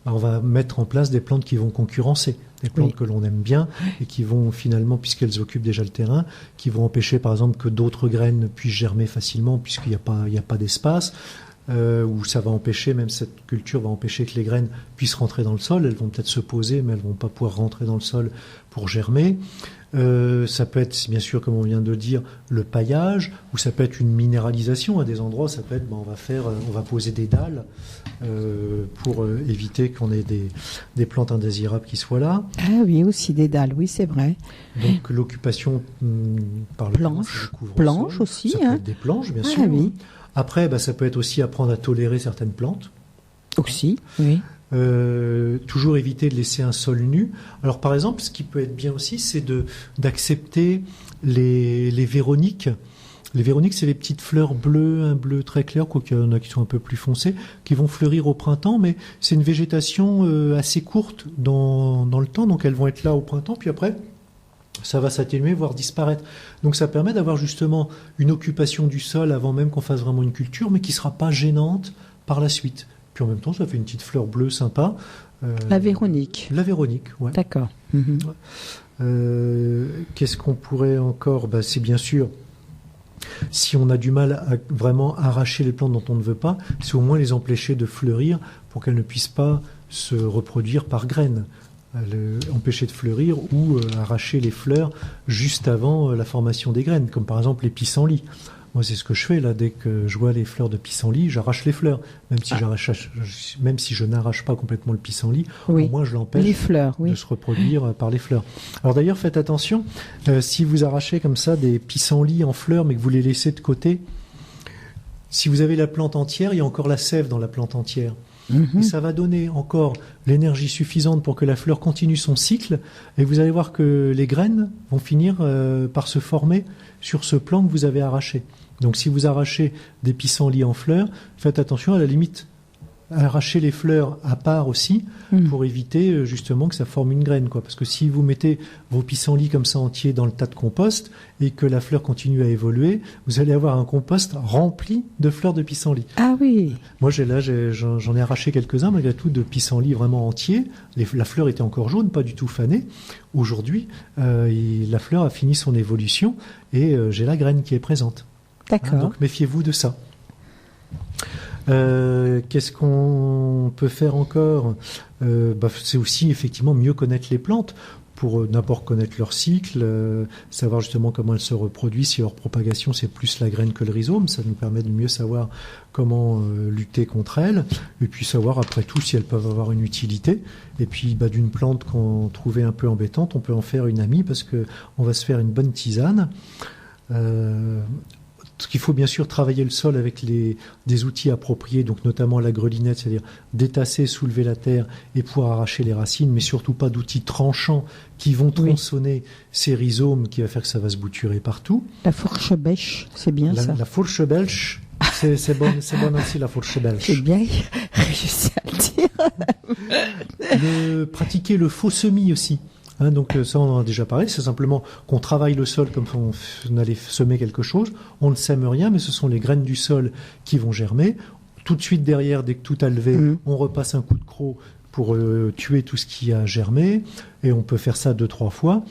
on va mettre en place des plantes qui vont concurrencer, des plantes que l'on aime bien et qui vont finalement, puisqu'elles occupent déjà le terrain, qui vont empêcher par exemple que d'autres graines puissent germer facilement puisqu'il n'y a pas d'espace, ou ça va empêcher, même cette culture va empêcher que les graines puissent rentrer dans le sol. Elles vont peut-être se poser, mais elles vont pas pouvoir rentrer dans le sol pour germer. Ça peut être, bien sûr, comme on vient de le dire, le paillage, ou ça peut être une minéralisation. À des endroits, ça peut être, on va poser des dalles pour éviter qu'on ait des plantes indésirables qui soient là. Ah oui, aussi des dalles, oui, c'est vrai. Donc l'occupation par le planches aussi. Ça peut être des planches, bien sûr. Oui. Après, ça peut être aussi apprendre à tolérer certaines plantes. Aussi, oui. Toujours éviter de laisser un sol nu. Alors par exemple, ce qui peut être bien aussi, c'est d'accepter les véroniques Les Véroniques, c'est les petites fleurs bleues, un bleu très clair, quoiqu'il y en a qui sont un peu plus foncées, qui vont fleurir au printemps, mais c'est une végétation assez courte dans le temps, donc elles vont être là au printemps, puis après, ça va s'atténuer, voire disparaître. Donc ça permet d'avoir justement une occupation du sol avant même qu'on fasse vraiment une culture, mais qui ne sera pas gênante par la suite. Puis en même temps, ça fait une petite fleur bleue sympa. La Véronique. La Véronique, ouais. D'accord. Qu'est-ce qu'on pourrait encore ? C'est bien sûr, si on a du mal à vraiment arracher les plantes dont on ne veut pas, c'est au moins les empêcher de fleurir pour qu'elles ne puissent pas se reproduire par graines. Empêcher de fleurir ou arracher les fleurs juste avant la formation des graines, comme par exemple les pissenlits. Moi, c'est ce que je fais là. Dès que je vois les fleurs de pissenlit, j'arrache les fleurs. Même si je n'arrache pas complètement le pissenlit, oui. au moins je l'empêche les fleurs, oui. de se reproduire par les fleurs. Alors d'ailleurs, faites attention, si vous arrachez comme ça des pissenlits en fleurs, mais que vous les laissez de côté, si vous avez la plante entière, il y a encore la sève dans la plante entière. Et ça va donner encore l'énergie suffisante pour que la fleur continue son cycle. Et vous allez voir que les graines vont finir par se former sur ce plant que vous avez arraché. Donc si vous arrachez des pissenlits en fleurs, faites attention à la limite à arracher les fleurs à part aussi pour éviter justement que ça forme une graine, quoi. Parce que si vous mettez vos pissenlits comme ça entiers dans le tas de compost et que la fleur continue à évoluer, vous allez avoir un compost rempli de fleurs de pissenlit. Ah oui. Moi j'en ai arraché quelques-uns malgré tout de pissenlits vraiment entiers. La fleur était encore jaune, pas du tout fanée. Aujourd'hui, la fleur a fini son évolution et j'ai la graine qui est présente. D'accord. Donc méfiez-vous de ça. Qu'est-ce qu'on peut faire encore ? C'est aussi effectivement mieux connaître les plantes pour d'abord connaître leur cycle, savoir justement comment elles se reproduisent, si leur propagation c'est plus la graine que le rhizome, ça nous permet de mieux savoir comment lutter contre elles, et puis savoir après tout si elles peuvent avoir une utilité. Et puis d'une plante qu'on trouvait un peu embêtante, on peut en faire une amie parce que on va se faire une bonne tisane. Il faut bien sûr travailler le sol avec des outils appropriés, donc notamment la grelinette, c'est-à-dire détasser, soulever la terre et pouvoir arracher les racines, mais surtout pas d'outils tranchants qui vont tronçonner ces rhizomes, qui va faire que ça va se bouturer partout. La fourche bêche, c'est bien ça. La fourche belge, c'est bon aussi la fourche belge. C'est bien réussi à le dire. Pratiquer le faux semis aussi. Donc ça, on en a déjà parlé, c'est simplement qu'on travaille le sol comme on allait semer quelque chose. On ne sème rien, mais ce sont les graines du sol qui vont germer. Tout de suite derrière, dès que tout a levé, on repasse un coup de croc pour tuer tout ce qui a germé. Et on peut faire ça 2-3 fois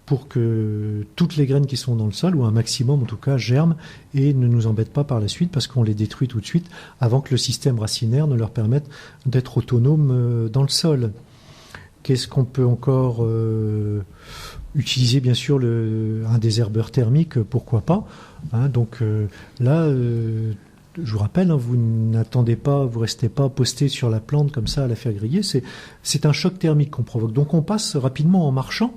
pour que toutes les graines qui sont dans le sol, ou un maximum en tout cas, germent et ne nous embêtent pas par la suite parce qu'on les détruit tout de suite avant que le système racinaire ne leur permette d'être autonome dans le sol. Qu'est-ce qu'on peut encore utiliser ? Bien sûr, un désherbeur thermique, pourquoi pas. Donc là, je vous rappelle, vous n'attendez pas, vous restez pas posté sur la plante comme ça à la faire griller. C'est un choc thermique qu'on provoque. Donc on passe rapidement en marchant.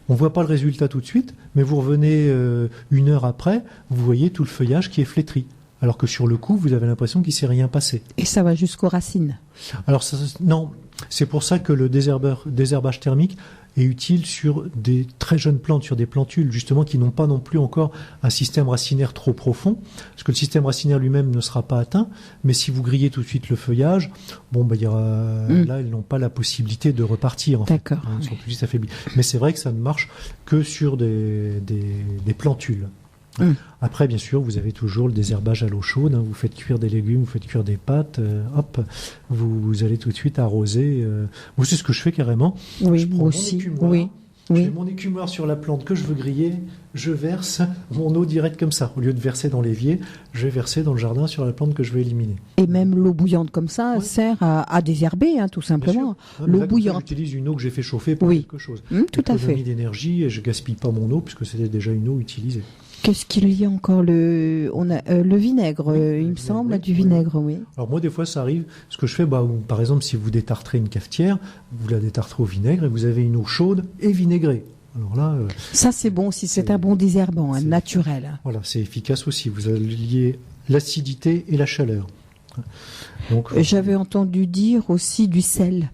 On voit pas le résultat tout de suite, mais vous revenez 1 heure après, vous voyez tout le feuillage qui est flétri. Alors que sur le coup, vous avez l'impression qu'il ne s'est rien passé. Et ça va jusqu'aux racines. Alors non, c'est pour ça que le désherbage thermique est utile sur des très jeunes plantes, sur des plantules justement qui n'ont pas non plus encore un système racinaire trop profond, parce que le système racinaire lui-même ne sera pas atteint, mais si vous grillez tout de suite le feuillage, là elles n'ont pas la possibilité de repartir. D'accord. Elles sont tout de suite affaiblies. Mais c'est vrai que ça ne marche que sur des plantules. Après, bien sûr, vous avez toujours le désherbage à l'eau chaude. Vous faites cuire des légumes, vous faites cuire des pâtes. Vous allez tout de suite arroser. Moi, c'est ce que je fais carrément. Oui, je prends moi aussi. Je mets mon écumoire sur la plante que je veux griller. Je verse mon eau directe comme ça. Au lieu de verser dans l'évier, je vais verser dans le jardin sur la plante que je veux éliminer. Et même l'eau bouillante comme ça sert à désherber, tout simplement. L'eau bouillante. J'utilise une eau que j'ai fait chauffer pour quelque chose. Tout à fait. D'énergie et je gaspille pas mon eau puisque c'était déjà une eau utilisée. Qu'est-ce qu'il y a encore On a le vinaigre, il me semble, du vinaigre, oui. Alors moi, des fois, ça arrive. Ce que je fais, par exemple, si vous détartrez une cafetière, vous la détartrez au vinaigre et vous avez une eau chaude et vinaigrée. Alors là, ça c'est bon aussi, c'est un bon désherbant, naturel. Voilà, c'est efficace aussi. Vous alliez l'acidité et la chaleur. Donc, j'avais entendu dire aussi du sel.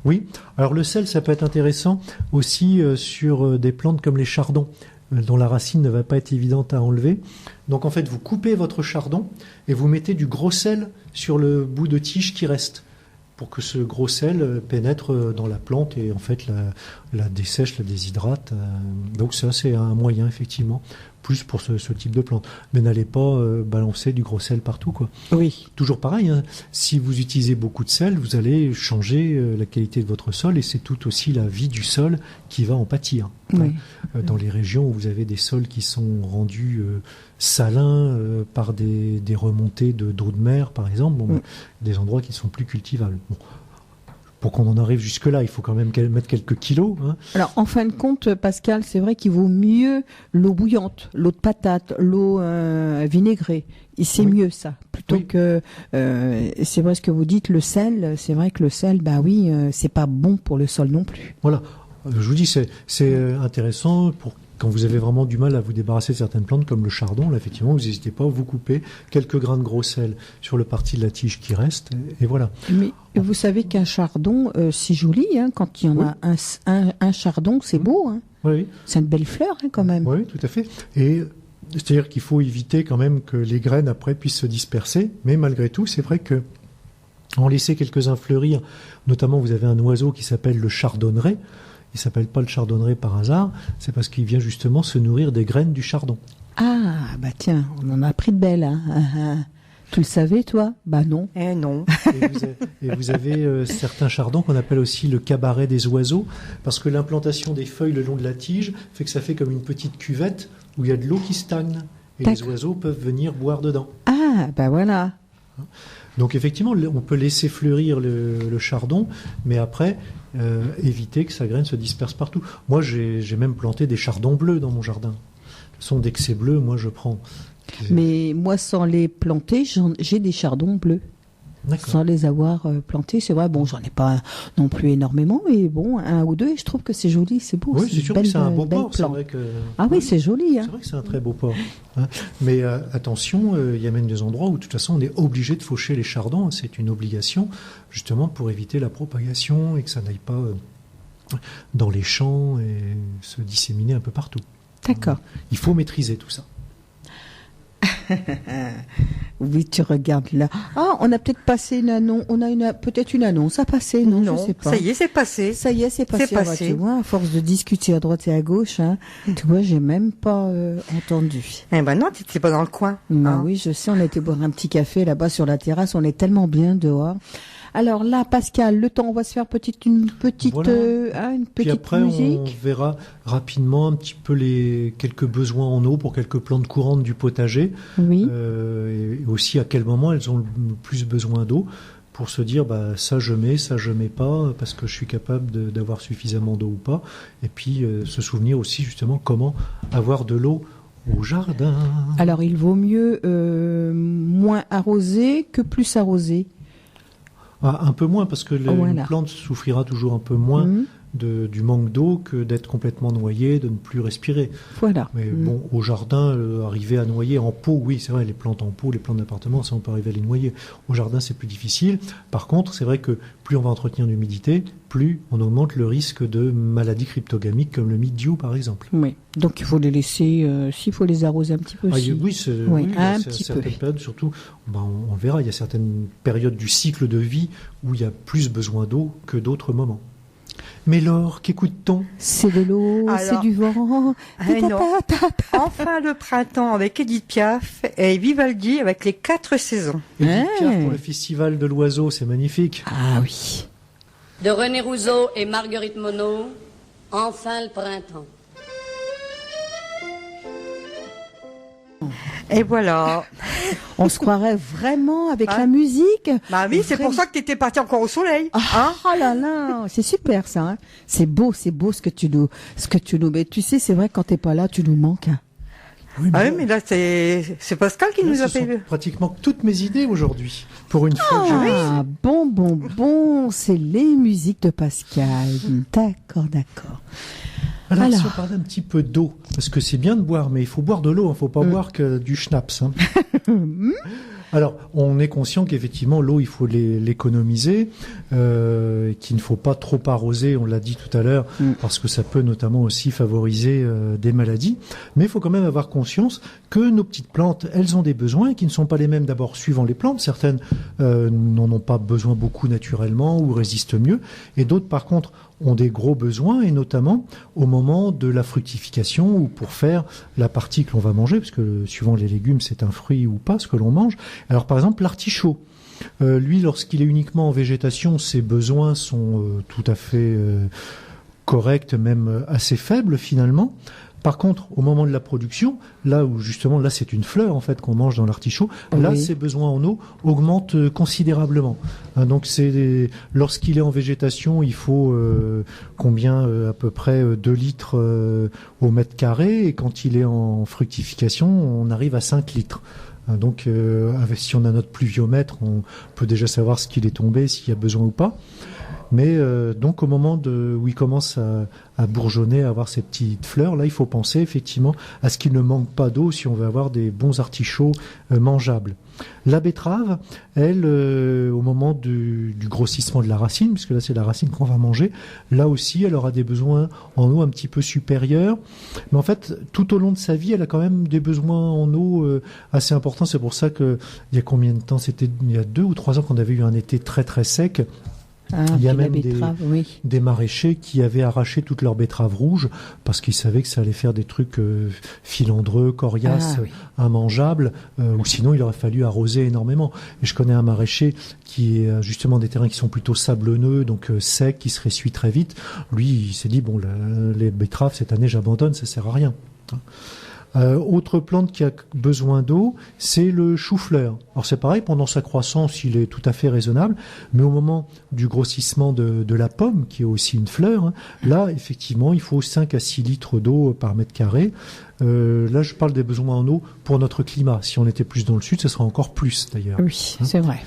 Oui, alors le sel, ça peut être intéressant aussi sur des plantes comme les chardons. dont la racine ne va pas être évidente à enlever. Donc en fait, vous coupez votre chardon et vous mettez du gros sel sur le bout de tige qui reste, pour que ce gros sel pénètre dans la plante et en fait la dessèche, la déshydrate. Donc ça, c'est un moyen, effectivement, plus pour ce type de plante. Mais n'allez pas balancer du gros sel partout, quoi. Oui. Toujours pareil, hein, si vous utilisez beaucoup de sel, vous allez changer la qualité de votre sol et c'est tout aussi la vie du sol qui va en pâtir. Oui. Dans les régions où vous avez des sols qui sont rendus salins par des remontées d'eau de mer, par exemple, des endroits qui sont plus cultivables. Bon. Pour qu'on en arrive jusque-là, il faut quand même mettre quelques kilos. Hein. Alors, en fin de compte, Pascal, c'est vrai qu'il vaut mieux l'eau bouillante, l'eau de patate, l'eau vinaigrée. Et c'est mieux ça, plutôt que... c'est vrai ce que vous dites, le sel, c'est vrai que le sel, c'est pas bon pour le sol non plus. Voilà. Je vous dis, c'est intéressant pour quand vous avez vraiment du mal à vous débarrasser de certaines plantes comme le chardon. Là, effectivement, vous n'hésitez pas, vous coupez quelques grains de gros sel sur le parti de la tige qui reste, et voilà. Mais vous savez qu'un chardon, c'est joli, hein, quand il y en a un chardon, c'est beau. Hein. Oui. C'est une belle fleur, hein, quand même. Oui, tout à fait. Et c'est-à-dire qu'il faut éviter quand même que les graines après puissent se disperser, mais malgré tout, c'est vrai que en laisser quelques-uns fleurir, notamment vous avez un oiseau qui s'appelle le chardonneret. Il s'appelle pas le chardonneret par hasard, c'est parce qu'il vient justement se nourrir des graines du chardon. Ah, bah tiens, on en a pris de belles. Hein. Tu le savais, toi? Bah non. Eh non. Et vous avez certains chardons qu'on appelle aussi le cabaret des oiseaux, parce que l'implantation des feuilles le long de la tige fait que ça fait comme une petite cuvette où il y a de l'eau qui stagne. Et les oiseaux peuvent venir boire dedans. Ah, bah voilà. Donc effectivement, on peut laisser fleurir le chardon, mais après, éviter que sa graine se disperse partout. Moi, j'ai même planté des chardons bleus dans mon jardin. De toute façon, dès que c'est bleu, moi, je prends. Mais moi, sans les planter, j'ai des chardons bleus. Sans les avoir plantés, c'est vrai. Bon, j'en ai pas non plus énormément, mais bon, un ou deux, et je trouve que c'est joli, c'est beau. Oui, c'est sûr que c'est un beau port. C'est vrai que... Ah oui, c'est joli. Hein. C'est vrai que c'est un très beau port. Hein. Mais attention, il y a même des endroits où, de toute façon, on est obligé de faucher les chardons. C'est une obligation, justement, pour éviter la propagation et que ça n'aille pas dans les champs et se disséminer un peu partout. D'accord. Il faut maîtriser tout ça. Oui, tu regardes là. Ah, on a peut-être passé une annonce. On a peut-être une annonce à passer, non, je sais pas. Ça y est, c'est passé. Ça y est, c'est passé. Ah bah, tu vois, à force de discuter à droite et à gauche, hein, tu vois, j'ai même pas entendu. Eh ben non, tu n'étais pas dans le coin. Bah oui, je sais, on a été boire un petit café là-bas sur la terrasse, on est tellement bien dehors. Alors là, Pascal, le temps, on va se faire une petite Puis après, musique. on verra rapidement un petit peu quelques besoins en eau pour quelques plantes courantes du potager. Oui. Et aussi à quel moment elles ont le plus besoin d'eau pour se dire, ça je mets pas, parce que je suis capable d'avoir suffisamment d'eau ou pas. Et puis se souvenir aussi justement comment avoir de l'eau au jardin. Alors, il vaut mieux moins arroser que plus arroser. Un peu moins, parce que une plante souffrira toujours un peu moins du manque d'eau que d'être complètement noyée, de ne plus respirer. Voilà. Mais bon, au jardin, arriver à noyer en pot, oui, c'est vrai, les plantes en pot, les plantes d'appartement, ça on peut arriver à les noyer. Au jardin, c'est plus difficile. Par contre, c'est vrai que plus on va entretenir l'humidité, plus on augmente le risque de maladies cryptogamiques comme le mildiou, par exemple. Oui. Donc il faut les laisser, s'il faut les arroser un petit peu aussi. Oui, un petit peu. Périodes, surtout, on verra, il y a certaines périodes du cycle de vie où il y a plus besoin d'eau que d'autres moments. Mais Laure, qu'écoute-t-on? C'est de l'eau, c'est du vent. Enfin le printemps avec Edith Piaf et Vivaldi avec les 4 saisons. Edith Piaf pour le festival de l'oiseau, c'est magnifique. Ah oui. De René Rousseau et Marguerite Monod, enfin le printemps. Et voilà. On se croirait vraiment avec la musique. Bah oui, c'est pour ça que tu étais parti encore au soleil. Oh là là, c'est super ça. Hein. C'est beau ce que tu nous mets. Tu sais, c'est vrai quand t'es pas là, tu nous manques. Hein. Oui, mais là c'est Pascal qui nous a fait. Pratiquement toutes mes idées aujourd'hui. Pour une fois. Ah bon, c'est les musiques de Pascal. D'accord. Alors, si on parlait un petit peu d'eau, parce que c'est bien de boire, mais il faut boire de l'eau, il ne faut pas boire que du schnapps. Hein. Alors, on est conscient qu'effectivement, l'eau, il faut l'économiser, qu'il ne faut pas trop arroser, on l'a dit tout à l'heure, parce que ça peut notamment aussi favoriser des maladies. Mais il faut quand même avoir conscience que nos petites plantes, elles ont des besoins qui ne sont pas les mêmes d'abord suivant les plantes. Certaines n'en ont pas besoin beaucoup naturellement ou résistent mieux, et d'autres, par contre, ont des gros besoins, et notamment au moment de la fructification ou pour faire la partie que l'on va manger, parce que suivant les légumes, c'est un fruit ou pas ce que l'on mange. Alors par exemple, l'artichaut, lui, lorsqu'il est uniquement en végétation, ses besoins sont tout à fait corrects, même assez faibles finalement. Par contre, au moment de la production, là où justement, là c'est une fleur en fait qu'on mange dans l'artichaut, là ses besoins en eau augmentent considérablement. Donc lorsqu'il est en végétation, il faut à peu près 2 litres au mètre carré, et quand il est en fructification, on arrive à 5 litres. Donc si on a notre pluviomètre, on peut déjà savoir ce qu'il est tombé, s'il y a besoin ou pas. Mais donc au moment où il commence à bourgeonner, à avoir ces petites fleurs, là il faut penser effectivement à ce qu'il ne manque pas d'eau si on veut avoir des bons artichauts mangeables. La betterave, elle, au moment du grossissement de la racine, puisque là c'est la racine qu'on va manger, là aussi elle aura des besoins en eau un petit peu supérieurs. Mais en fait, tout au long de sa vie, elle a quand même des besoins en eau assez importants. C'est pour ça que il y a combien de temps? C'était il y a 2 ou 3 ans qu'on avait eu un été très très sec. Il y a même des maraîchers qui avaient arraché toutes leurs betteraves rouges parce qu'ils savaient que ça allait faire des trucs filandreux, coriaces, immangeables, ou sinon il aurait fallu arroser énormément. Et je connais un maraîcher qui est justement des terrains qui sont plutôt sablonneux, donc secs, qui se ressuient très vite. Lui, il s'est dit, bon, les betteraves, cette année, j'abandonne, ça sert à rien. Autre plante qui a besoin d'eau, c'est le chou-fleur. Alors c'est pareil, pendant sa croissance, il est tout à fait raisonnable, mais au moment du grossissement de la pomme, qui est aussi une fleur, là, effectivement, il faut 5 à 6 litres d'eau par mètre carré. Là, je parle des besoins en eau pour notre climat. Si on était plus dans le sud, ce serait encore plus, d'ailleurs. Oui, c'est vrai.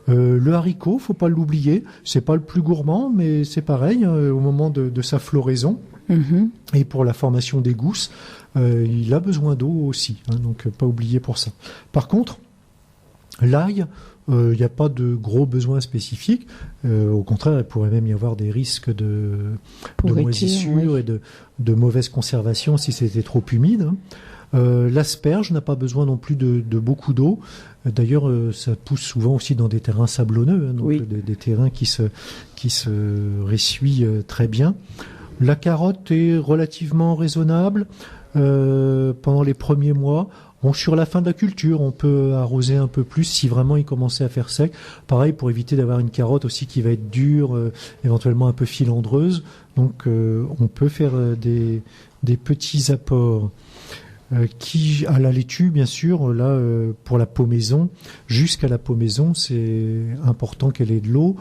Le haricot, faut pas l'oublier, c'est pas le plus gourmand, mais c'est pareil, au moment de sa floraison. Et pour la formation des gousses, il a besoin d'eau aussi, donc pas oublier pour ça. Par contre, l'ail, il n'y a pas de gros besoins spécifiques. Au contraire, il pourrait même y avoir des risques de moisissure et de mauvaise conservation si c'était trop humide. L'asperge n'a pas besoin non plus de beaucoup d'eau. D'ailleurs, ça pousse souvent aussi dans des terrains sablonneux, donc des terrains qui se ressuient très bien. La carotte est relativement raisonnable pendant les premiers mois. Bon, sur la fin de la culture, on peut arroser un peu plus si vraiment il commençait à faire sec. Pareil, pour éviter d'avoir une carotte aussi qui va être dure, éventuellement un peu filandreuse. Donc, on peut faire des petits apports. Qui à la laitue, bien sûr, là pour la pomaison, jusqu'à la pomaison, c'est important qu'elle ait de l'eau.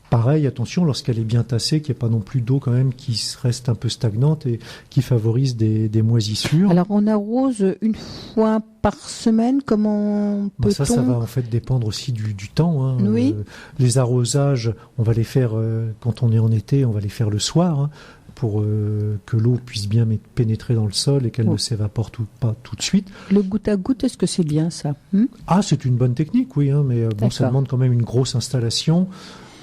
Pareil, attention, lorsqu'elle est bien tassée, qu'il n'y ait pas non plus d'eau quand même qui reste un peu stagnante et qui favorise des moisissures. Alors on arrose une fois par semaine, comment peut-on... Ça va en fait dépendre aussi du temps. Oui. Les arrosages, on va les faire, quand on est en été, on va les faire le soir, pour que l'eau puisse bien pénétrer dans le sol et qu'elle ne s'évapore pas tout de suite. Le goutte à goutte, est-ce que c'est bien ça? C'est une bonne technique, oui, mais ça demande quand même une grosse installation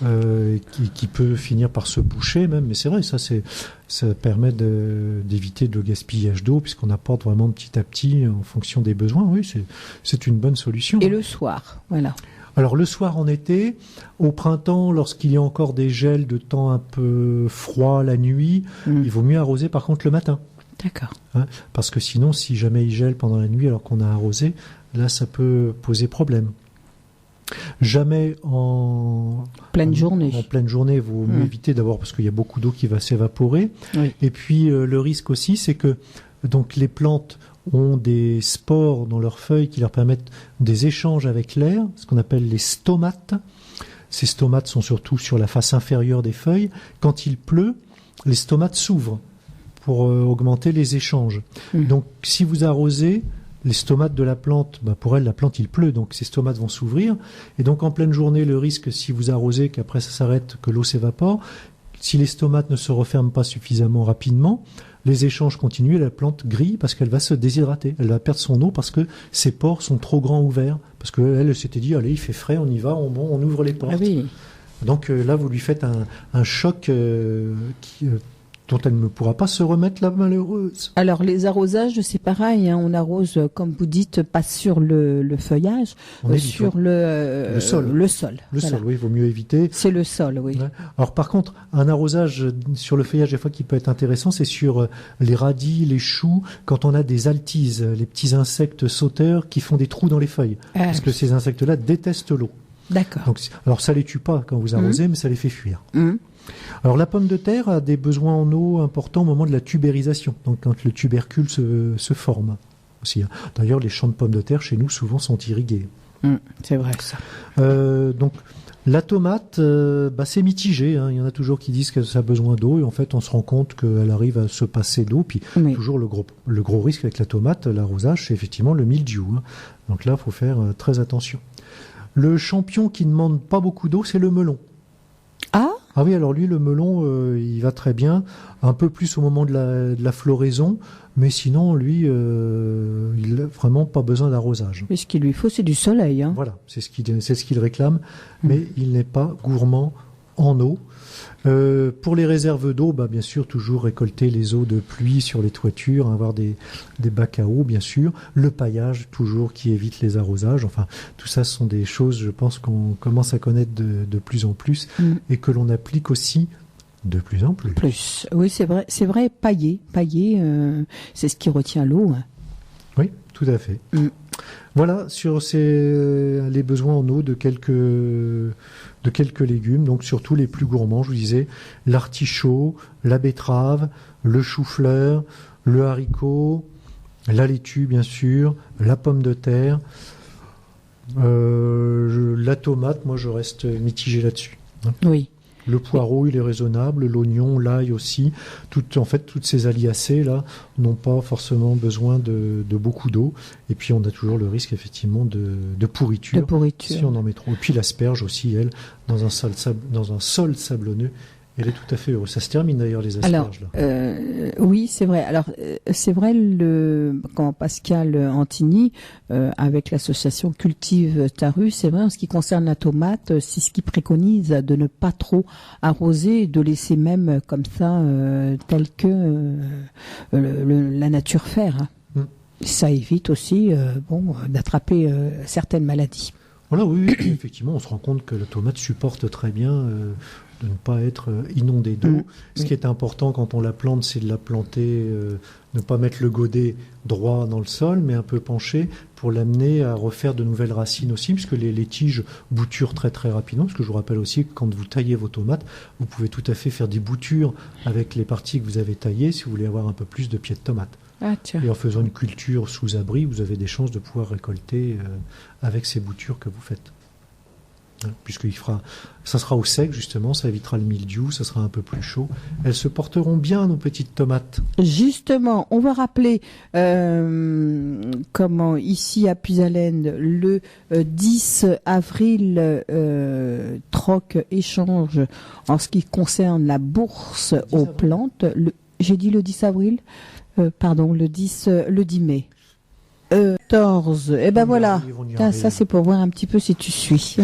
qui peut finir par se boucher même. Mais c'est vrai, ça permet d'éviter le gaspillage d'eau puisqu'on apporte vraiment petit à petit en fonction des besoins. Oui, c'est une bonne solution. Et le soir, voilà. Alors le soir en été, au printemps, lorsqu'il y a encore des gels de temps un peu froid la nuit, il vaut mieux arroser par contre le matin. D'accord. Parce que sinon, si jamais il gèle pendant la nuit alors qu'on a arrosé, là ça peut poser problème. Jamais en pleine journée. En pleine journée, il vaut mieux éviter d'abord parce qu'il y a beaucoup d'eau qui va s'évaporer. Oui. Et puis le risque aussi, c'est que donc les plantes ont des spores dans leurs feuilles qui leur permettent des échanges avec l'air, ce qu'on appelle les stomates. Ces stomates sont surtout sur la face inférieure des feuilles. Quand il pleut, les stomates s'ouvrent pour augmenter les échanges. Donc si vous arrosez les stomates de la plante, pour elle, la plante, il pleut, donc ces stomates vont s'ouvrir. Et donc en pleine journée, le risque, si vous arrosez, qu'après ça s'arrête, que l'eau s'évapore, Si les stomates ne se referment pas suffisamment rapidement, les échanges continuent et la plante grille parce qu'elle va se déshydrater. Elle va perdre son eau parce que ses pores sont trop grands ouverts. Parce qu'elle s'était dit, allez, il fait frais, on y va, on ouvre les portes. Ah oui. Donc là, vous lui faites un choc dont elle ne pourra pas se remettre, la malheureuse. Alors les arrosages, c'est pareil, hein, on arrose, comme vous dites, pas sur le feuillage, sur le sol. Le sol. Le sol, oui, il vaut mieux éviter. C'est le sol, oui. Ouais. Alors par contre, un arrosage sur le feuillage, des fois, qui peut être intéressant, c'est sur les radis, les choux, quand on a des altises, les petits insectes sauteurs qui font des trous dans les feuilles. Parce que ces insectes-là détestent l'eau. D'accord. Donc, alors ça les tue pas quand vous arrosez, mais ça les fait fuir. Alors la pomme de terre a des besoins en eau importants au moment de la tubérisation, donc quand le tubercule se forme aussi. D'ailleurs, les champs de pommes de terre chez nous souvent sont irrigués. C'est vrai ça. Donc la tomate, c'est mitigé. Hein. Il y en a toujours qui disent que ça a besoin d'eau et en fait on se rend compte qu'elle arrive à se passer d'eau. Puis toujours le gros risque avec la tomate, l'arrosage, c'est effectivement le mildiou. Hein. Donc là, il faut faire très attention. Le champion qui ne demande pas beaucoup d'eau, c'est le melon. Ah oui, alors lui, le melon, il va très bien, un peu plus au moment de la floraison, mais sinon, lui, il n'a vraiment pas besoin d'arrosage. Mais ce qu'il lui faut, c'est du soleil. Hein. Voilà, c'est ce qu'il réclame, mais il n'est pas gourmand en eau. Pour les réserves d'eau, bien sûr, toujours récolter les eaux de pluie sur les toitures, avoir des bacs à eau, bien sûr. Le paillage, toujours, qui évite les arrosages. Enfin, tout ça, ce sont des choses, je pense, qu'on commence à connaître de plus en plus et que l'on applique aussi de plus en plus. Oui, c'est vrai, pailler, c'est ce qui retient l'eau. Hein. Oui, tout à fait. Voilà, sur les besoins en eau de quelques légumes, donc surtout les plus gourmands, je vous disais, l'artichaut, la betterave, le chou-fleur, le haricot, la laitue bien sûr, la pomme de terre, la tomate, moi je reste mitigé là-dessus. Oui. Le poireau, il est raisonnable, l'oignon, l'ail aussi. Toutes ces aliacées là n'ont pas forcément besoin de beaucoup d'eau. Et puis on a toujours le risque effectivement de pourriture. Si on en met trop. Et puis l'asperge aussi, elle, dans un sol sablonneux, elle est tout à fait heureuse. Ça se termine d'ailleurs les asperges. Alors, oui, c'est vrai. Alors, c'est vrai, quand Pascal Antigny, avec l'association Cultive Taru, c'est vrai, en ce qui concerne la tomate, c'est ce qu'il préconise, de ne pas trop arroser, de laisser même comme ça, tel que la nature faire. Hein. Ça évite aussi, d'attraper certaines maladies. Voilà, oui, effectivement, on se rend compte que la tomate supporte très bien de ne pas être inondée d'eau. Ce qui est important quand on la plante, c'est de la planter, ne pas mettre le godet droit dans le sol, mais un peu penché pour l'amener à refaire de nouvelles racines aussi, puisque les tiges bouturent très très rapidement. Parce que je vous rappelle aussi que quand vous taillez vos tomates, vous pouvez tout à fait faire des boutures avec les parties que vous avez taillées si vous voulez avoir un peu plus de pieds de tomates. Et en faisant une culture sous abri, vous avez des chances de pouvoir récolter avec ces boutures que vous faites. Puisque ça sera au sec justement, ça évitera le mildiou, ça sera un peu plus chaud. Elles se porteront bien, nos petites tomates. Justement, on va rappeler comment ici à Puisalène, le 10 avril, troc échange en ce qui concerne la bourse aux plantes. J'ai dit le 10 avril, le 10 mai. 14. Et ben voilà. Ça c'est pour voir un petit peu si tu suis.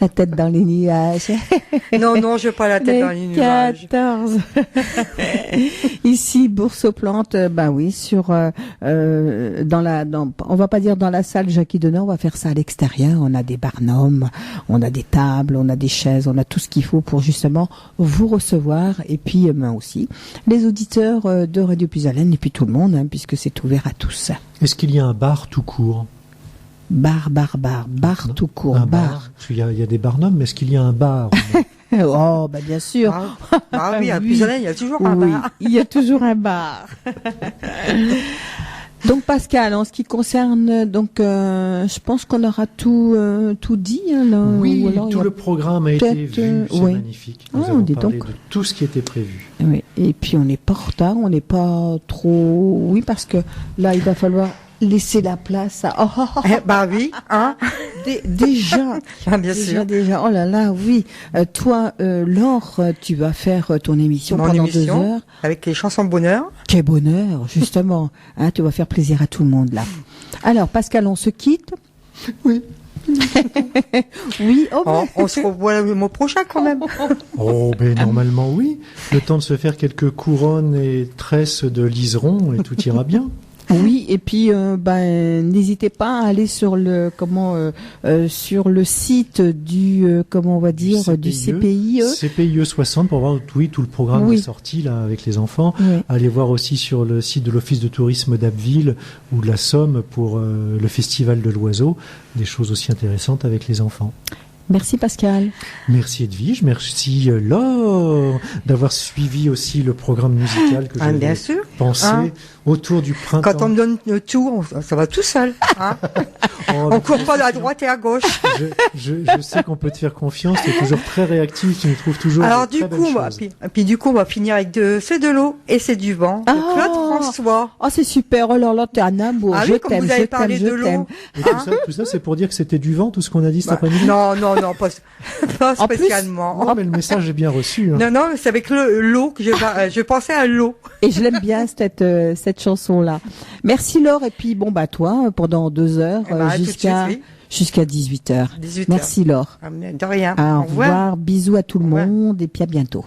La tête dans les nuages. Non, je n'ai pas la tête dans les nuages. 14. Ici, bourse aux plantes, oui, sur on va pas dire dans la salle Jackie Denard, on va faire ça à l'extérieur. On a des barnums, on a des tables, on a des chaises, on a tout ce qu'il faut pour justement vous recevoir et puis aussi les auditeurs de Radio Puisalène et puis tout le monde, hein, puisque c'est ouvert à tous. Est-ce qu'il y a un bar tout court ? Bar tout court. Un bar. Parce qu'il y a des barnums, mais est-ce qu'il y a un bar ? Oh, bien sûr. Oui, à Puisalène, il y a toujours un bar. Il y a toujours un bar. Donc Pascal, en ce qui concerne, je pense qu'on aura tout dit. Hein, là, oui, tout le programme a été vu, c'est magnifique. Nous avons parlé de tout ce qui était prévu. Oui. Et puis on n'est pas en retard, on n'est pas trop... Oui, parce que là, il va falloir laisser la place à... Oui, hein. Déjà, Ah, bien sûr. déjà. Oh là là, oui. Toi, Laure, tu vas faire ton émission Mon pendant émission. 2 heures. Avec les chansons bonheur. Quel bonheur, justement. Hein, tu vas faire plaisir à tout le monde, là. Alors, Pascal, on se quitte? Oui. Oui, oh, On se revoit le mois prochain quand même. Oh, ben normalement oui. Le temps de se faire quelques couronnes et tresses de liseron et tout ira bien. oui, et puis n'hésitez pas à aller sur le sur le site du comment on va dire du CPIE. CPIE 60 pour voir tout le programme Oui. est sorti là avec les enfants. Oui. Allez voir aussi sur le site de l'Office de tourisme d'Abbeville ou de la Somme pour le festival de l'oiseau, des choses aussi intéressantes avec les enfants. Merci Pascal. Merci Edwige, merci Laure d'avoir suivi aussi le programme musical que Ah, bien j'avais sûr. pensé Hein. autour du printemps. Quand on me donne le tout, ça va tout seul. Hein. Oh, On court pas à droite et à gauche. je sais qu'on peut te faire confiance, tu es toujours très réactif, tu nous trouves toujours Alors de du très coup, belles choses. puis du coup, on va finir avec c'est de l'eau et c'est du vent. De Ah. Claude François. Oh c'est super. Oh là, t'es un amour. Ah je oui, comme t'aime, vous je avez t'aime, parlé je de l'eau. t'aime. Et tout ça, c'est pour dire que c'était du vent, tout ce qu'on a dit cet après-midi. Non, pas En plus- spécialement. Non, mais le message est bien reçu. Hein. Non, c'est avec l'eau que je pensais à l'eau. Et je l'aime bien cette chanson-là. Merci Laure. Et puis toi pendant 2 heures Eh ben, à tout de jusqu'à suite, jusqu'à 18h. 18 Merci Laure. heures. De rien. Au revoir. Bisous à tout le Au revoir. monde et puis à bientôt.